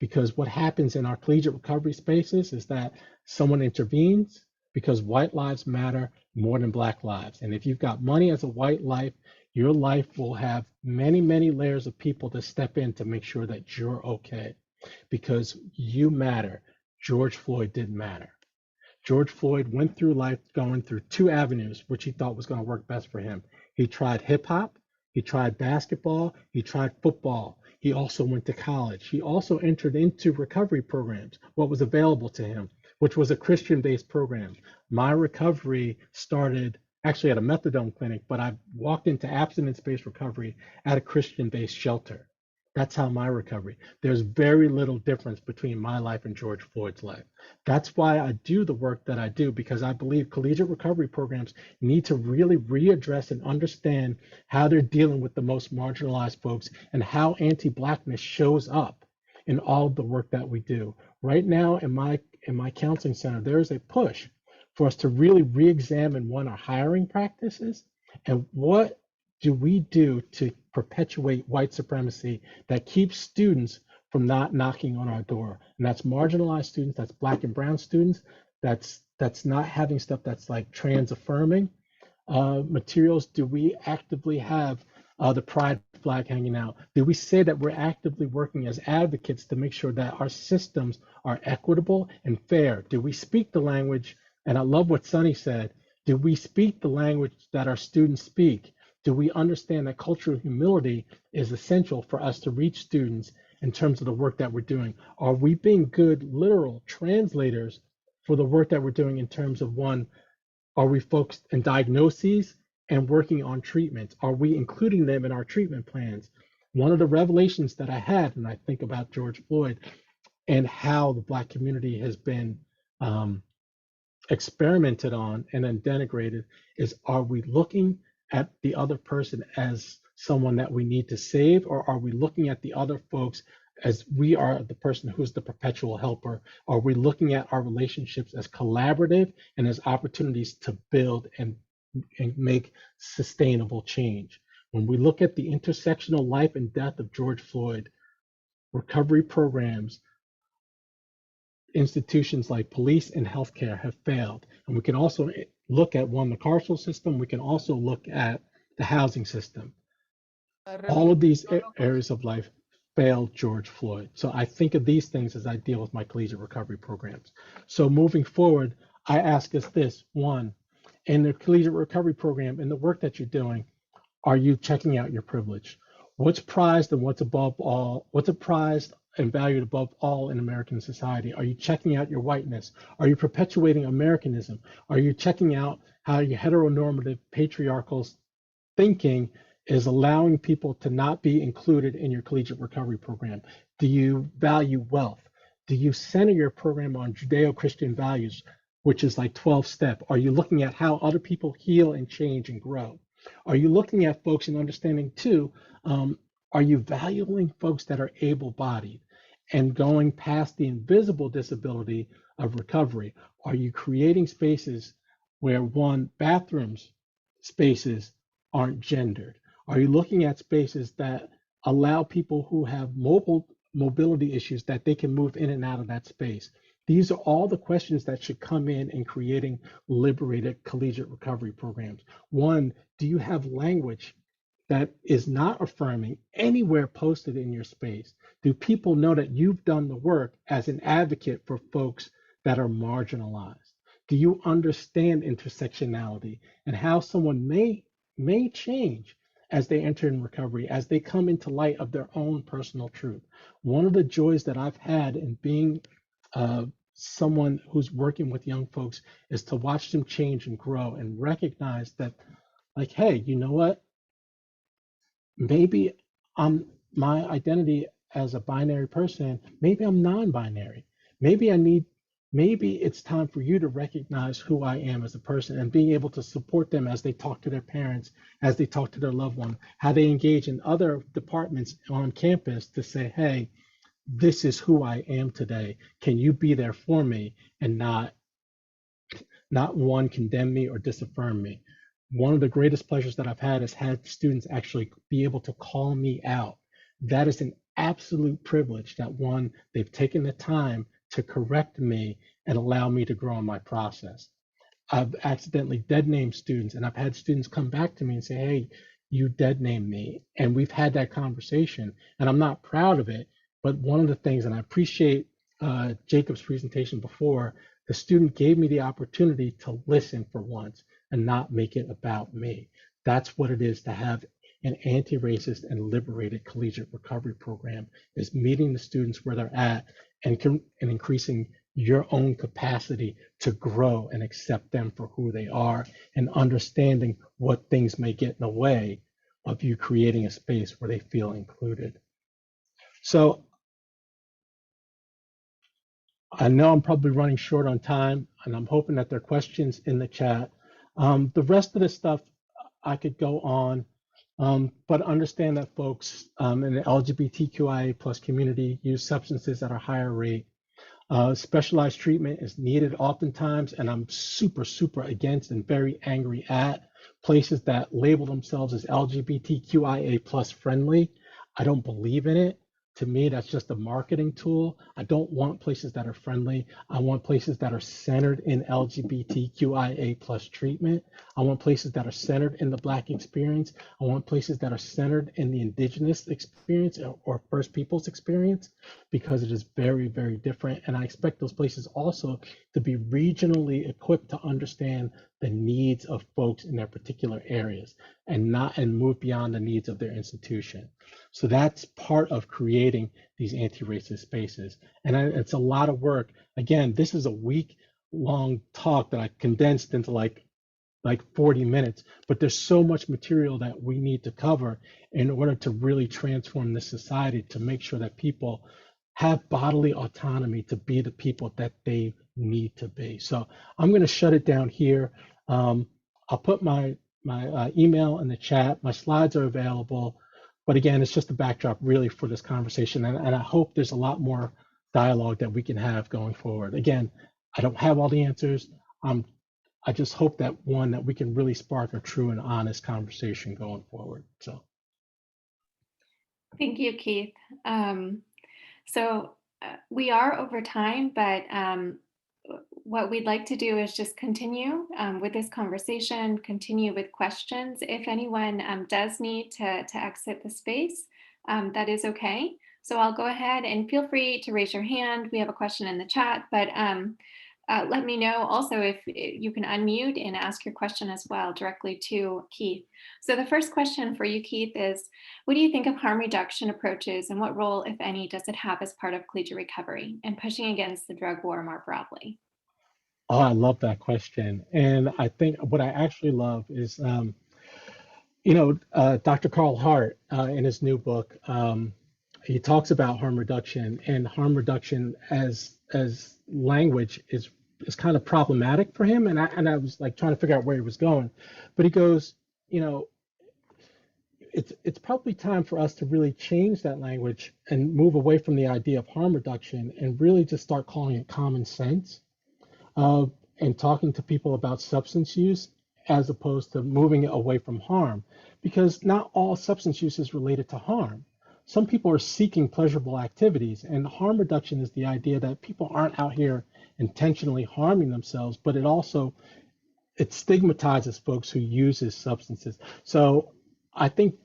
Because what happens in our collegiate recovery spaces is that someone intervenes because white lives matter more than black lives. And if you've got money as a white life, your life will have many, many layers of people to step in to make sure that you're okay because you matter. George Floyd didn't matter. George Floyd went through life going through two avenues, which he thought was going to work best for him. He tried hip hop, he tried basketball, he tried football. He also went to college. He also entered into recovery programs, what was available to him, which was a Christian-based program. My recovery started actually at a methadone clinic, but I walked into abstinence-based recovery at a Christian-based shelter. That's how my recovery. There's very little difference between my life and George Floyd's life. That's why I do the work that I do, because I believe collegiate recovery programs need to really readdress and understand how they're dealing with the most marginalized folks and how anti-Blackness shows up in all of the work that we do. Right now in my counseling center, there is a push for us to really re-examine our hiring practices and what do we do to perpetuate white supremacy that keeps students from not knocking on our door? And that's marginalized students, that's black and brown students, that's not having stuff that's like trans affirming materials. Do we actively have the pride flag hanging out? Do we say that we're actively working as advocates to make sure that our systems are equitable and fair? Do we speak the language? And I love what Sunny said. Do we speak the language that our students speak? Do we understand that cultural humility is essential for us to reach students in terms of the work that we're doing? Are we being good literal translators for the work that we're doing in terms of one, are we focused in diagnoses and working on treatments? Are we including them in our treatment plans? One of the revelations that I had, and I think about George Floyd and how the Black community has been experimented on and then denigrated, is are we looking at the other person as someone that we need to save, or are we looking at the other folks as we are the person who's the perpetual helper? Are we looking at our relationships as collaborative and as opportunities to build and make sustainable change? When we look at the intersectional life and death of George Floyd, recovery programs, institutions like police and healthcare have failed. And we can also look at the carceral system. We can also look at the housing system. All of these areas of life failed George Floyd. So I think of these things as I deal with my collegiate recovery programs. So moving forward, I ask us this: one, in the collegiate recovery program, in the work that you're doing, are you checking out your privilege? What's prized and what's above all? What's prized and valued above all in American society? Are you checking out your whiteness? Are you perpetuating Americanism? Are you checking out how your heteronormative patriarchal thinking is allowing people to not be included in your collegiate recovery program? Do you value wealth? Do you center your program on Judeo-Christian values, which is like 12-step? Are you looking at how other people heal and change and grow? Are you looking at folks and understanding too, are you valuing folks that are able-bodied and going past the invisible disability of recovery? Are you creating spaces where bathrooms spaces aren't gendered? Are you looking at spaces that allow people who have mobility issues that they can move in and out of that space? These are all the questions that should come in creating liberated collegiate recovery programs. One, do you have language that is not affirming anywhere posted in your space? Do people know that you've done the work as an advocate for folks that are marginalized? Do you understand intersectionality and how someone may change as they enter in recovery, as they come into light of their own personal truth? One of the joys that I've had in being someone who's working with young folks is to watch them change and grow and recognize that, like, hey, you know what? Maybe I'm my identity as a binary person, maybe I'm non-binary. Maybe it's time for you to recognize who I am as a person and being able to support them as they talk to their parents, as they talk to their loved one, how they engage in other departments on campus to say, hey, this is who I am today. Can you be there for me and not one condemn me or disaffirm me? One of the greatest pleasures that I've had is had students actually be able to call me out. That is an absolute privilege that one, they've taken the time to correct me and allow me to grow in my process. I've accidentally dead named students, and I've had students come back to me and say, hey, you dead named me. And we've had that conversation, and I'm not proud of it. But one of the things, and I appreciate Jacob's presentation before, the student gave me the opportunity to listen for once and not make it about me. That's what it is to have an anti-racist and liberated collegiate recovery program, is meeting the students where they're at and increasing your own capacity to grow and accept them for who they are, and understanding what things may get in the way of you creating a space where they feel included. So I know I'm probably running short on time, and I'm hoping that there are questions in the chat. The rest of the stuff I could go on, but understand that folks in the LGBTQIA plus community use substances at a higher rate. Specialized treatment is needed oftentimes, and I'm super, super against and very angry at places that label themselves as LGBTQIA plus friendly. I don't believe in it. To me, that's just a marketing tool. I don't want places that are friendly. I want places that are centered in LGBTQIA plus treatment. I want places that are centered in the Black experience. I want places that are centered in the Indigenous experience or First Peoples experience, because it is very, very different. And I expect those places also to be regionally equipped to understand the needs of folks in their particular areas and move beyond the needs of their institution. So that's part of creating these anti-racist spaces. And it's a lot of work. Again, this is a week-long talk that I condensed into like 40 minutes, but there's so much material that we need to cover in order to really transform this society, to make sure that people have bodily autonomy to be the people that they need to be. So I'm going to shut it down here. I'll put my email in the chat. My slides are available. But again, it's just a backdrop really for this conversation. And I hope there's a lot more dialogue that we can have going forward. Again, I don't have all the answers. I just hope that we can really spark a true and honest conversation going forward. So. Thank you, Keith. We are over time, but what we'd like to do is just continue with this conversation, continue with questions. If anyone does need to exit the space, that is okay. So I'll go ahead and feel free to raise your hand. We have a question in the chat, but let me know also if you can unmute and ask your question as well directly to Keith. So the first question for you, Keith, is what do you think of harm reduction approaches, and what role, if any, does it have as part of collegiate recovery and pushing against the drug war more broadly? Oh, I love that question. And I think what I actually love is, Dr. Carl Hart in his new book, he talks about harm reduction, and harm reduction as language is kind of problematic for him. And I was like trying to figure out where he was going, but he goes, it's probably time for us to really change that language and move away from the idea of harm reduction and really just start calling it common sense. And talking to people about substance use as opposed to moving it away from harm, because not all substance use is related to harm. Some people are seeking pleasurable activities, and harm reduction is the idea that people aren't out here intentionally harming themselves, but it stigmatizes folks who uses substances. So I think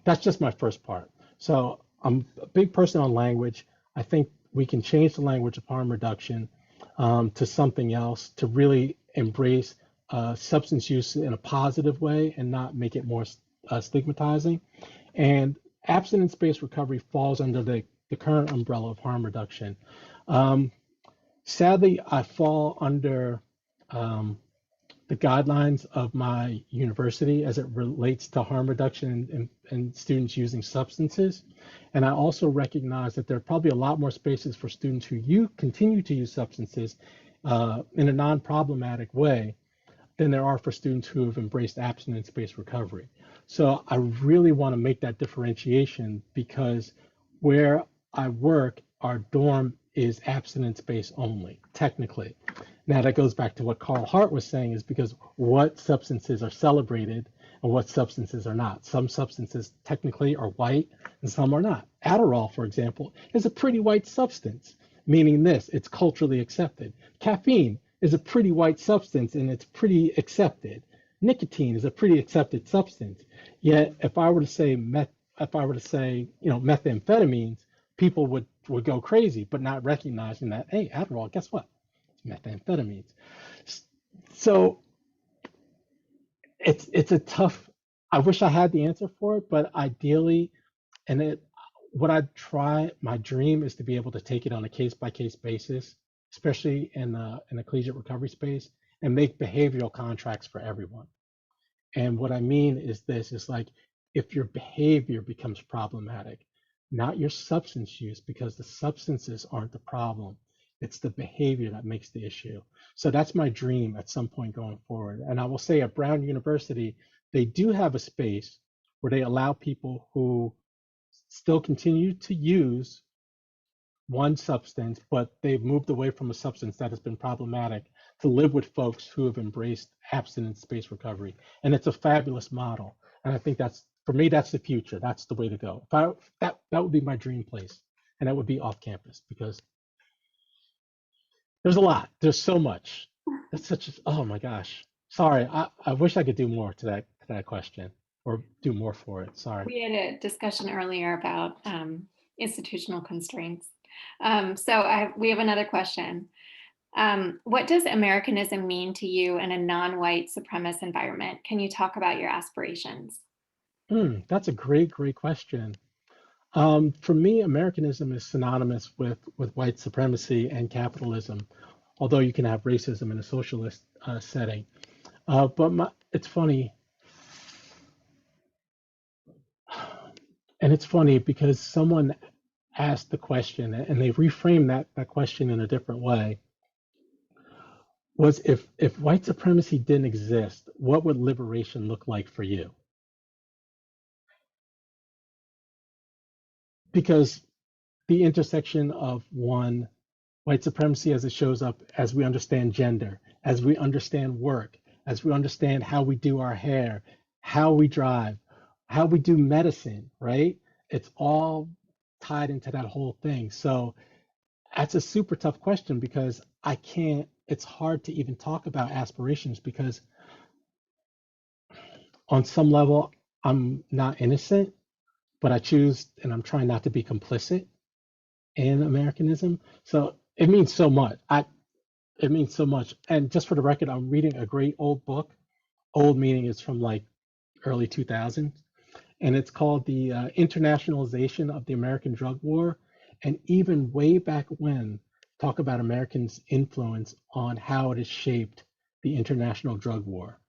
that's just my first part. So I'm a big person on language. I think we can change the language of harm reduction to something else to really embrace substance use in a positive way and not make it more stigmatizing. And abstinence-based recovery falls under the current umbrella of harm reduction. Sadly, I fall under the guidelines of my university as it relates to harm reduction and students using substances. And I also recognize that there are probably a lot more spaces for students who continue to use substances in a non-problematic way than there are for students who have embraced abstinence-based recovery. So I really want to make that differentiation because where I work, our dorm is abstinence-based only, technically. Now that goes back to what Carl Hart was saying, is because what substances are celebrated and what substances are not. Some substances technically are white and some are not. Adderall, for example, is a pretty white substance, meaning this, it's culturally accepted. Caffeine is a pretty white substance and it's pretty accepted. Nicotine is a pretty accepted substance. Yet if I were to say methamphetamines, people would go crazy, but not recognizing that, hey, Adderall, guess what? It's methamphetamines. So it's a tough, I wish I had the answer for it, but ideally, my dream is to be able to take it on a case-by-case basis, especially in the collegiate recovery space, and make behavioral contracts for everyone. And what I mean is this, is like, if your behavior becomes problematic, not your substance use, because the substances aren't the problem, it's the behavior that makes the issue. So that's my dream at some point going forward. And I will say at Brown University, they do have a space where they allow people who still continue to use one substance, but they've moved away from a substance that has been problematic to live with folks who have embraced abstinence-based recovery. And it's a fabulous model. And I think for me, that's the future. That's the way to go. That would be my dream place. And that would be off campus, because there's a lot. There's so much. Oh my gosh. Sorry, I wish I could do more to that question, or do more for it. Sorry. We had a discussion earlier about institutional constraints. We have another question. What does Americanism mean to you in a non-white supremacist environment? Can you talk about your aspirations? That's a great question. For me, Americanism is synonymous with white supremacy and capitalism, although you can have racism in a socialist setting. But it's funny. And it's funny because someone asked the question and they reframed that question in a different way. Was if white supremacy didn't exist, what would liberation look like for you? Because the intersection of one, white supremacy as it shows up as we understand gender, as we understand work, as we understand how we do our hair, how we drive, how we do medicine, right? It's all tied into that whole thing. So that's a super tough question because it's hard to even talk about aspirations because on some level, I'm not innocent, but I choose and I'm trying not to be complicit in Americanism. So it means so much. It means so much. And just for the record, I'm reading a great old book. Old meaning it's from like early 2000s. And it's called The Internationalization of the American Drug War. And even way back when, talk about Americans' influence on how it has shaped the international drug war.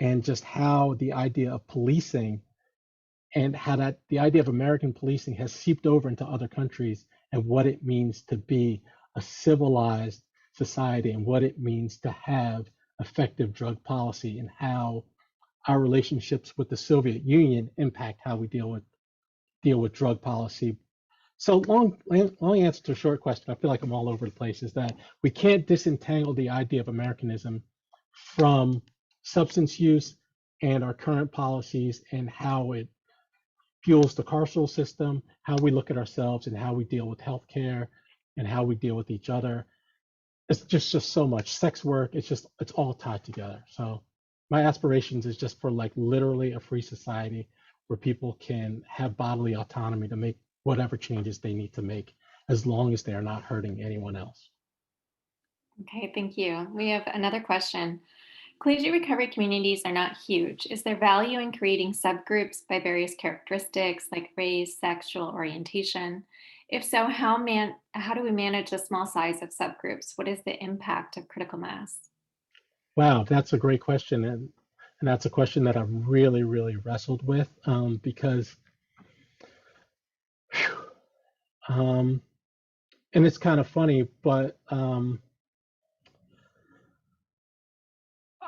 And just how the idea of policing and how the idea of American policing has seeped over into other countries and what it means to be a civilized society and what it means to have effective drug policy and how our relationships with the Soviet Union impact how we deal with drug policy. So long answer to a short question, I feel like I'm all over the place, is that we can't disentangle the idea of Americanism from substance use and our current policies and how it fuels the carceral system, how we look at ourselves and how we deal with healthcare and how we deal with each other. It's just so much. Sex work, it's all tied together. So my aspirations is just for like literally a free society where people can have bodily autonomy to make whatever changes they need to make, as long as they are not hurting anyone else. Okay, thank you. We have another question. Collegiate recovery communities are not huge. Is there value in creating subgroups by various characteristics like race, sexual orientation? If so, how do we manage the small size of subgroups? What is the impact of critical mass? Wow, that's a great question. And that's a question that I've really, really wrestled with because, and it's kind of funny, but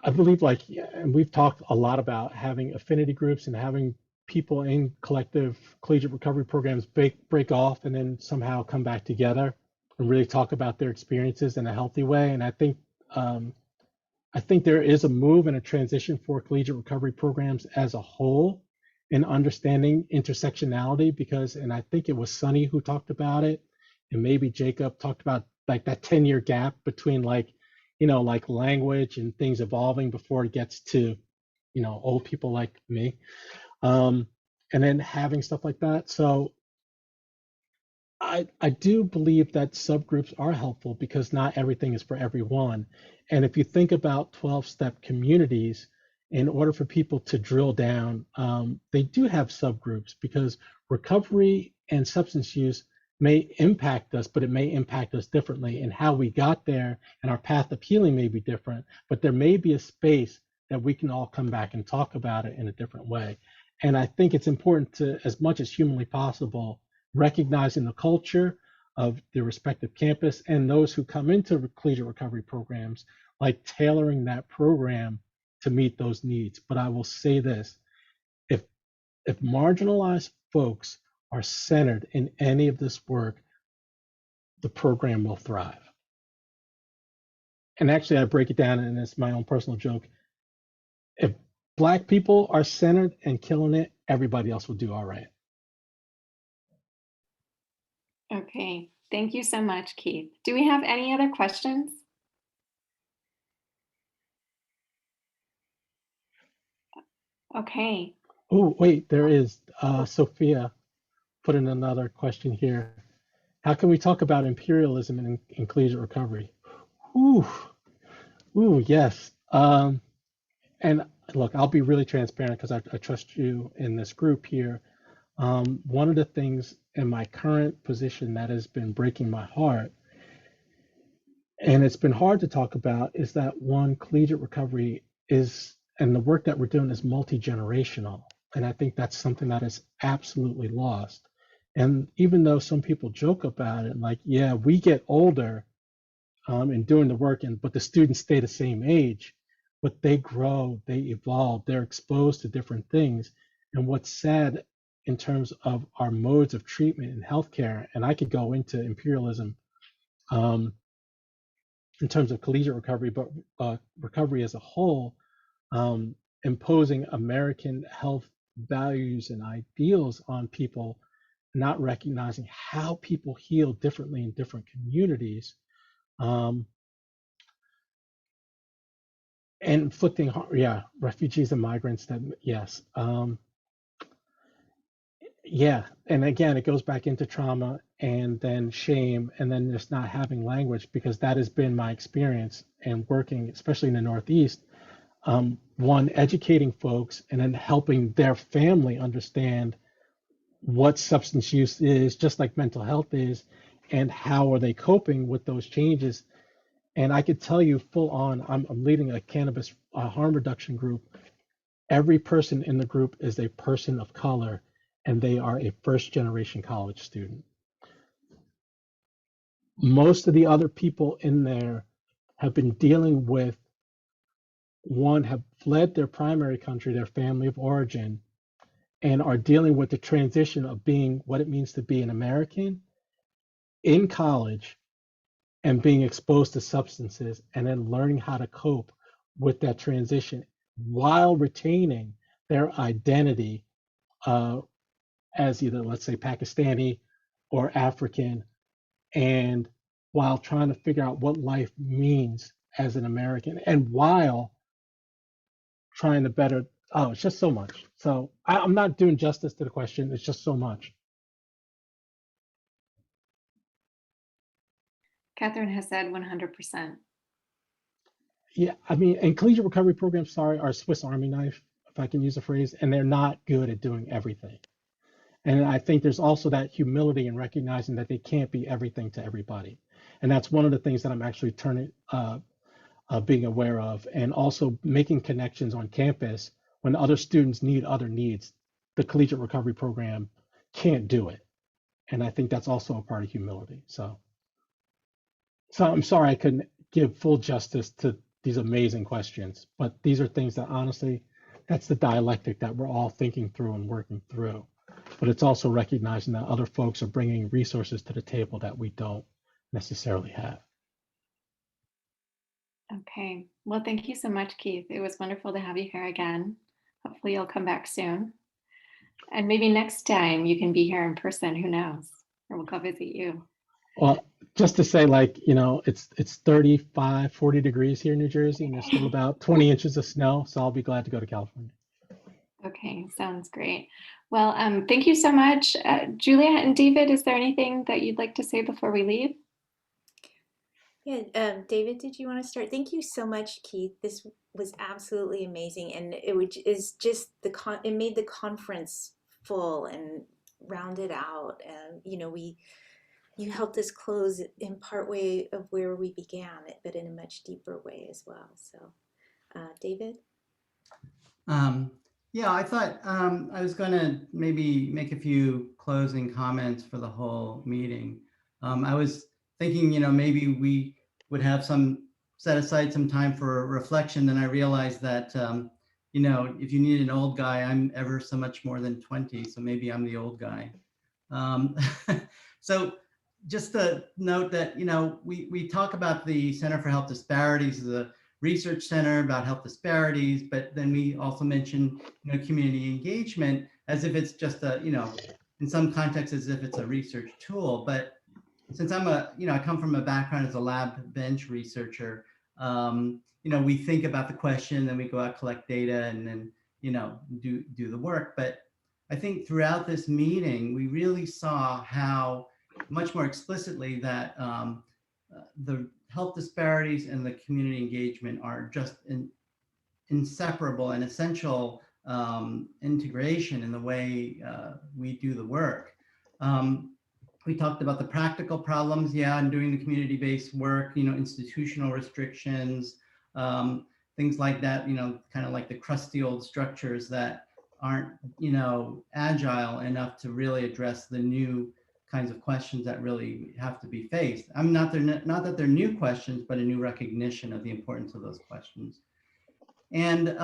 I believe and we've talked a lot about having affinity groups and having people in collective collegiate recovery programs break off and then somehow come back together and really talk about their experiences in a healthy way. And I think there is a move and a transition for collegiate recovery programs as a whole in understanding intersectionality, because, and I think it was Sunny who talked about it, and maybe Jacob talked about like that 10-year gap between like language and things evolving before it gets to, old people like me. And then having stuff like that. So I do believe that subgroups are helpful because not everything is for everyone. And if you think about 12-step communities, in order for people to drill down, they do have subgroups because recovery and substance use may impact us, but it may impact us differently. And how we got there and our path of healing may be different, but there may be a space that we can all come back and talk about it in a different way. And I think it's important to, as much as humanly possible, recognizing the culture of the respective campus and those who come into collegiate recovery programs, like tailoring that program to meet those needs. But I will say this, if marginalized folks are centered in any of this work, the program will thrive. And actually, I break it down, and it's my own personal joke. If Black people are centered and killing it, everybody else will do all right. Okay, thank you so much, Keith. Do we have any other questions? Okay. Oh, wait, there is. Sophia put in another question here. How can we talk about imperialism in collegiate recovery? Ooh, yes. And look, I'll be really transparent because I trust you in this group here. One of the things in my current position that has been breaking my heart, and it's been hard to talk about, is that one, collegiate recovery is, and the work that we're doing is multi-generational. And I think that's something that is absolutely lost. And even though some people joke about it, like, yeah, we get older in doing the work, but the students stay the same age, but they grow, they evolve, they're exposed to different things. And what's sad in terms of our modes of treatment in healthcare, and I could go into imperialism in terms of collegiate recovery, but recovery as a whole, imposing American health values and ideals on people, not recognizing how people heal differently in different communities, and inflicting, refugees and migrants, that, yes. Yeah, and again, it goes back into trauma and then shame and then just not having language, because that has been my experience and working, especially in the Northeast. One, educating folks and then helping their family understand what substance use is, just like mental health is, and how are they coping with those changes. And I could tell you full on, I'm leading a cannabis harm reduction group. Every person in the group is a person of color, and they are a first-generation college student. Most of the other people in there have been dealing with, one, have fled their primary country, their family of origin, and are dealing with the transition of being what it means to be an American in college and being exposed to substances, and then learning how to cope with that transition while retaining their identity as either, let's say, Pakistani or African, and while trying to figure out what life means as an American, and while trying to better Oh, it's just so much. So I'm not doing justice to the question. It's just so much. Catherine has said 100%. Yeah, I mean, and collegiate recovery programs, sorry, are a Swiss Army knife, if I can use a phrase, and they're not good at doing everything. And I think there's also that humility in recognizing that they can't be everything to everybody. And that's one of the things that I'm actually being aware of, and also making connections on campus when other students need other needs. The collegiate recovery program can't do it. And I think that's also a part of humility. So I'm sorry I couldn't give full justice to these amazing questions, but these are things that honestly, that's the dialectic that we're all thinking through and working through. But it's also recognizing that other folks are bringing resources to the table that we don't necessarily have. Okay. Well, thank you so much, Keith. It was wonderful to have you here again. Hopefully you'll come back soon. And maybe next time you can be here in person, who knows? Or we'll go visit you. Well, just to say, like, you know, it's 35, 40 degrees here in New Jersey, and there's still about 20 inches of snow. So I'll be glad to go to California. Okay, sounds great. Well, thank you so much. Juliet and David, is there anything that you'd like to say before we leave? Yeah, David, did you want to start? Thank you so much, Keith. This was absolutely amazing, and is just it made the conference full and rounded out. And you helped us close in part way of where we began it, but in a much deeper way as well. So, David. Yeah, I thought I was going to maybe make a few closing comments for the whole meeting. I was thinking, maybe we would have set aside some time for reflection. Then I realized that, if you need an old guy, I'm ever so much more than 20. So maybe I'm the old guy. So just to note that, we talk about the Center for Health Disparities as a research center about health disparities, but then we also mention, community engagement as if it's just in some contexts as if it's a research tool. But since I come from a background as a lab bench researcher, we think about the question, then we go out, collect data, and then, do the work. But I think throughout this meeting, we really saw how much more explicitly that the health disparities and the community engagement are just inseparable and essential integration in the way we do the work. We talked about the practical problems, and doing the community-based work, institutional restrictions, things like that, kind of like the crusty old structures that aren't, agile enough to really address the new kinds of questions that really have to be faced. I mean, not that they're new questions, but a new recognition of the importance of those questions. And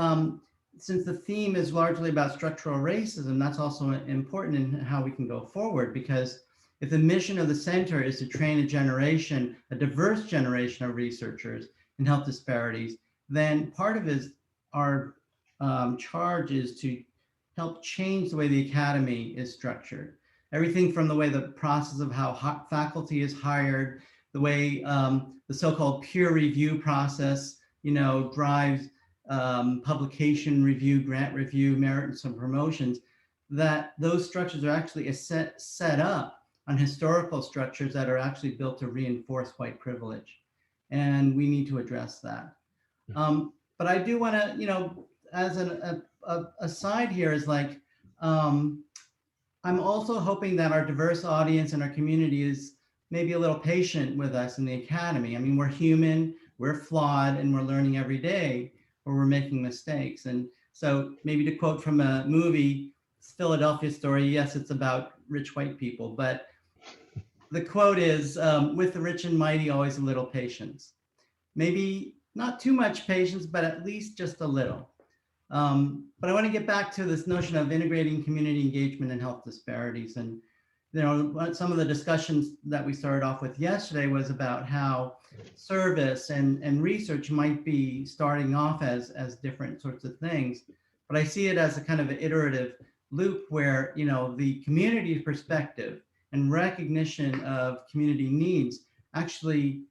since the theme is largely about structural racism, that's also important in how we can go forward, because if the mission of the center is to train a diverse generation of researchers in health disparities, then part of our charge is to help change the way the academy is structured. Everything from the way the process of how faculty is hired, the way the so-called peer review process, drives publication review, grant review, merit and some promotions, that those structures are actually set up on historical structures that are actually built to reinforce white privilege. And we need to address that. But I do want to, as an aside here is like, I'm also hoping that our diverse audience and our community is maybe a little patient with us in the academy. I mean, we're human, we're flawed, and we're learning every day, or we're making mistakes. And so maybe to quote from a movie, Philadelphia Story, yes, it's about rich white people, but the quote is, with the rich and mighty, always a little patience. Maybe not too much patience, but at least just a little. But I want to get back to this notion of integrating community engagement and health disparities. And, some of the discussions that we started off with yesterday was about how service and research might be starting off as different sorts of things. But I see it as a kind of an iterative loop where, the community perspective and recognition of community needs actually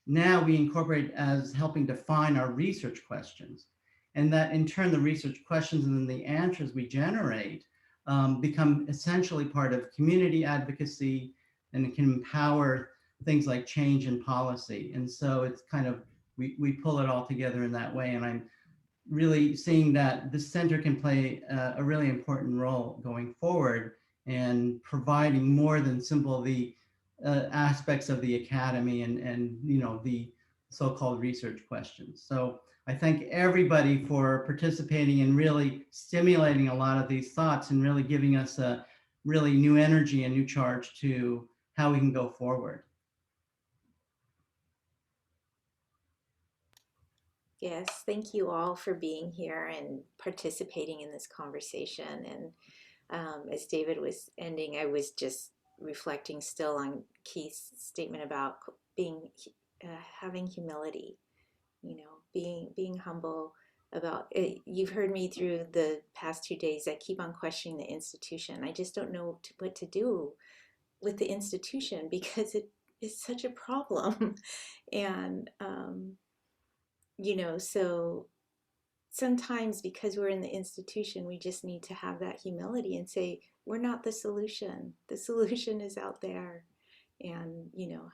now we incorporate as helping define our research questions. and that in turn the research questions and then the answers we generate become essentially part of community advocacy, and it can empower things like change in policy. And so it's kind of, we pull it all together in that way. And I'm really seeing that the center can play a really important role going forward and providing more than simple the aspects of the academy and you know, the so-called research questions. So I thank everybody for participating and really stimulating a lot of these thoughts and really giving us a really new energy and new charge to how we can go forward. Yes, thank you all for being here and participating in this conversation. And as David was ending, I was just reflecting still on Keith's statement about being, having humility, you know, being humble about it. You've heard me through the past 2 days. I keep on questioning the institution. I just don't know what to do with the institution because it is such a problem. And, you know, so sometimes because we're in the institution, we just need to have that humility and say, we're not the solution. The solution is out there. And, you know,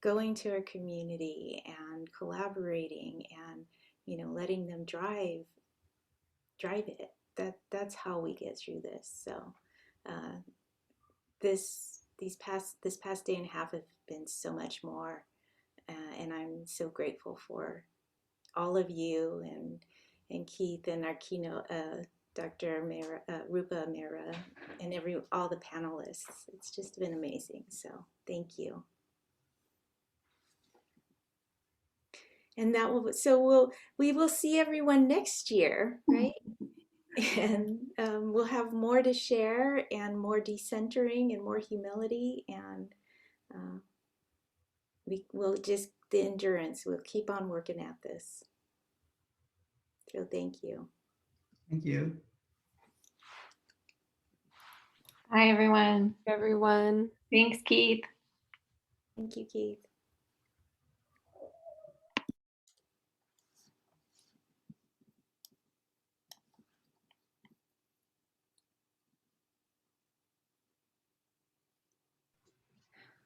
going to our community and collaborating and, you know, letting them drive it. That's how we get through this. So this past day and a half have been so much more. And I'm so grateful for all of you and Keith and our keynote, Dr. Rupa Mehra, and all the panelists. It's just been amazing. So thank you. And we will see everyone next year, right? And we'll have more to share and more decentering and more humility, and we'll just the endurance. We'll keep on working at this. So thank you. Thank you. Hi, everyone. Everyone. Thanks, Keith. Thank you, Keith.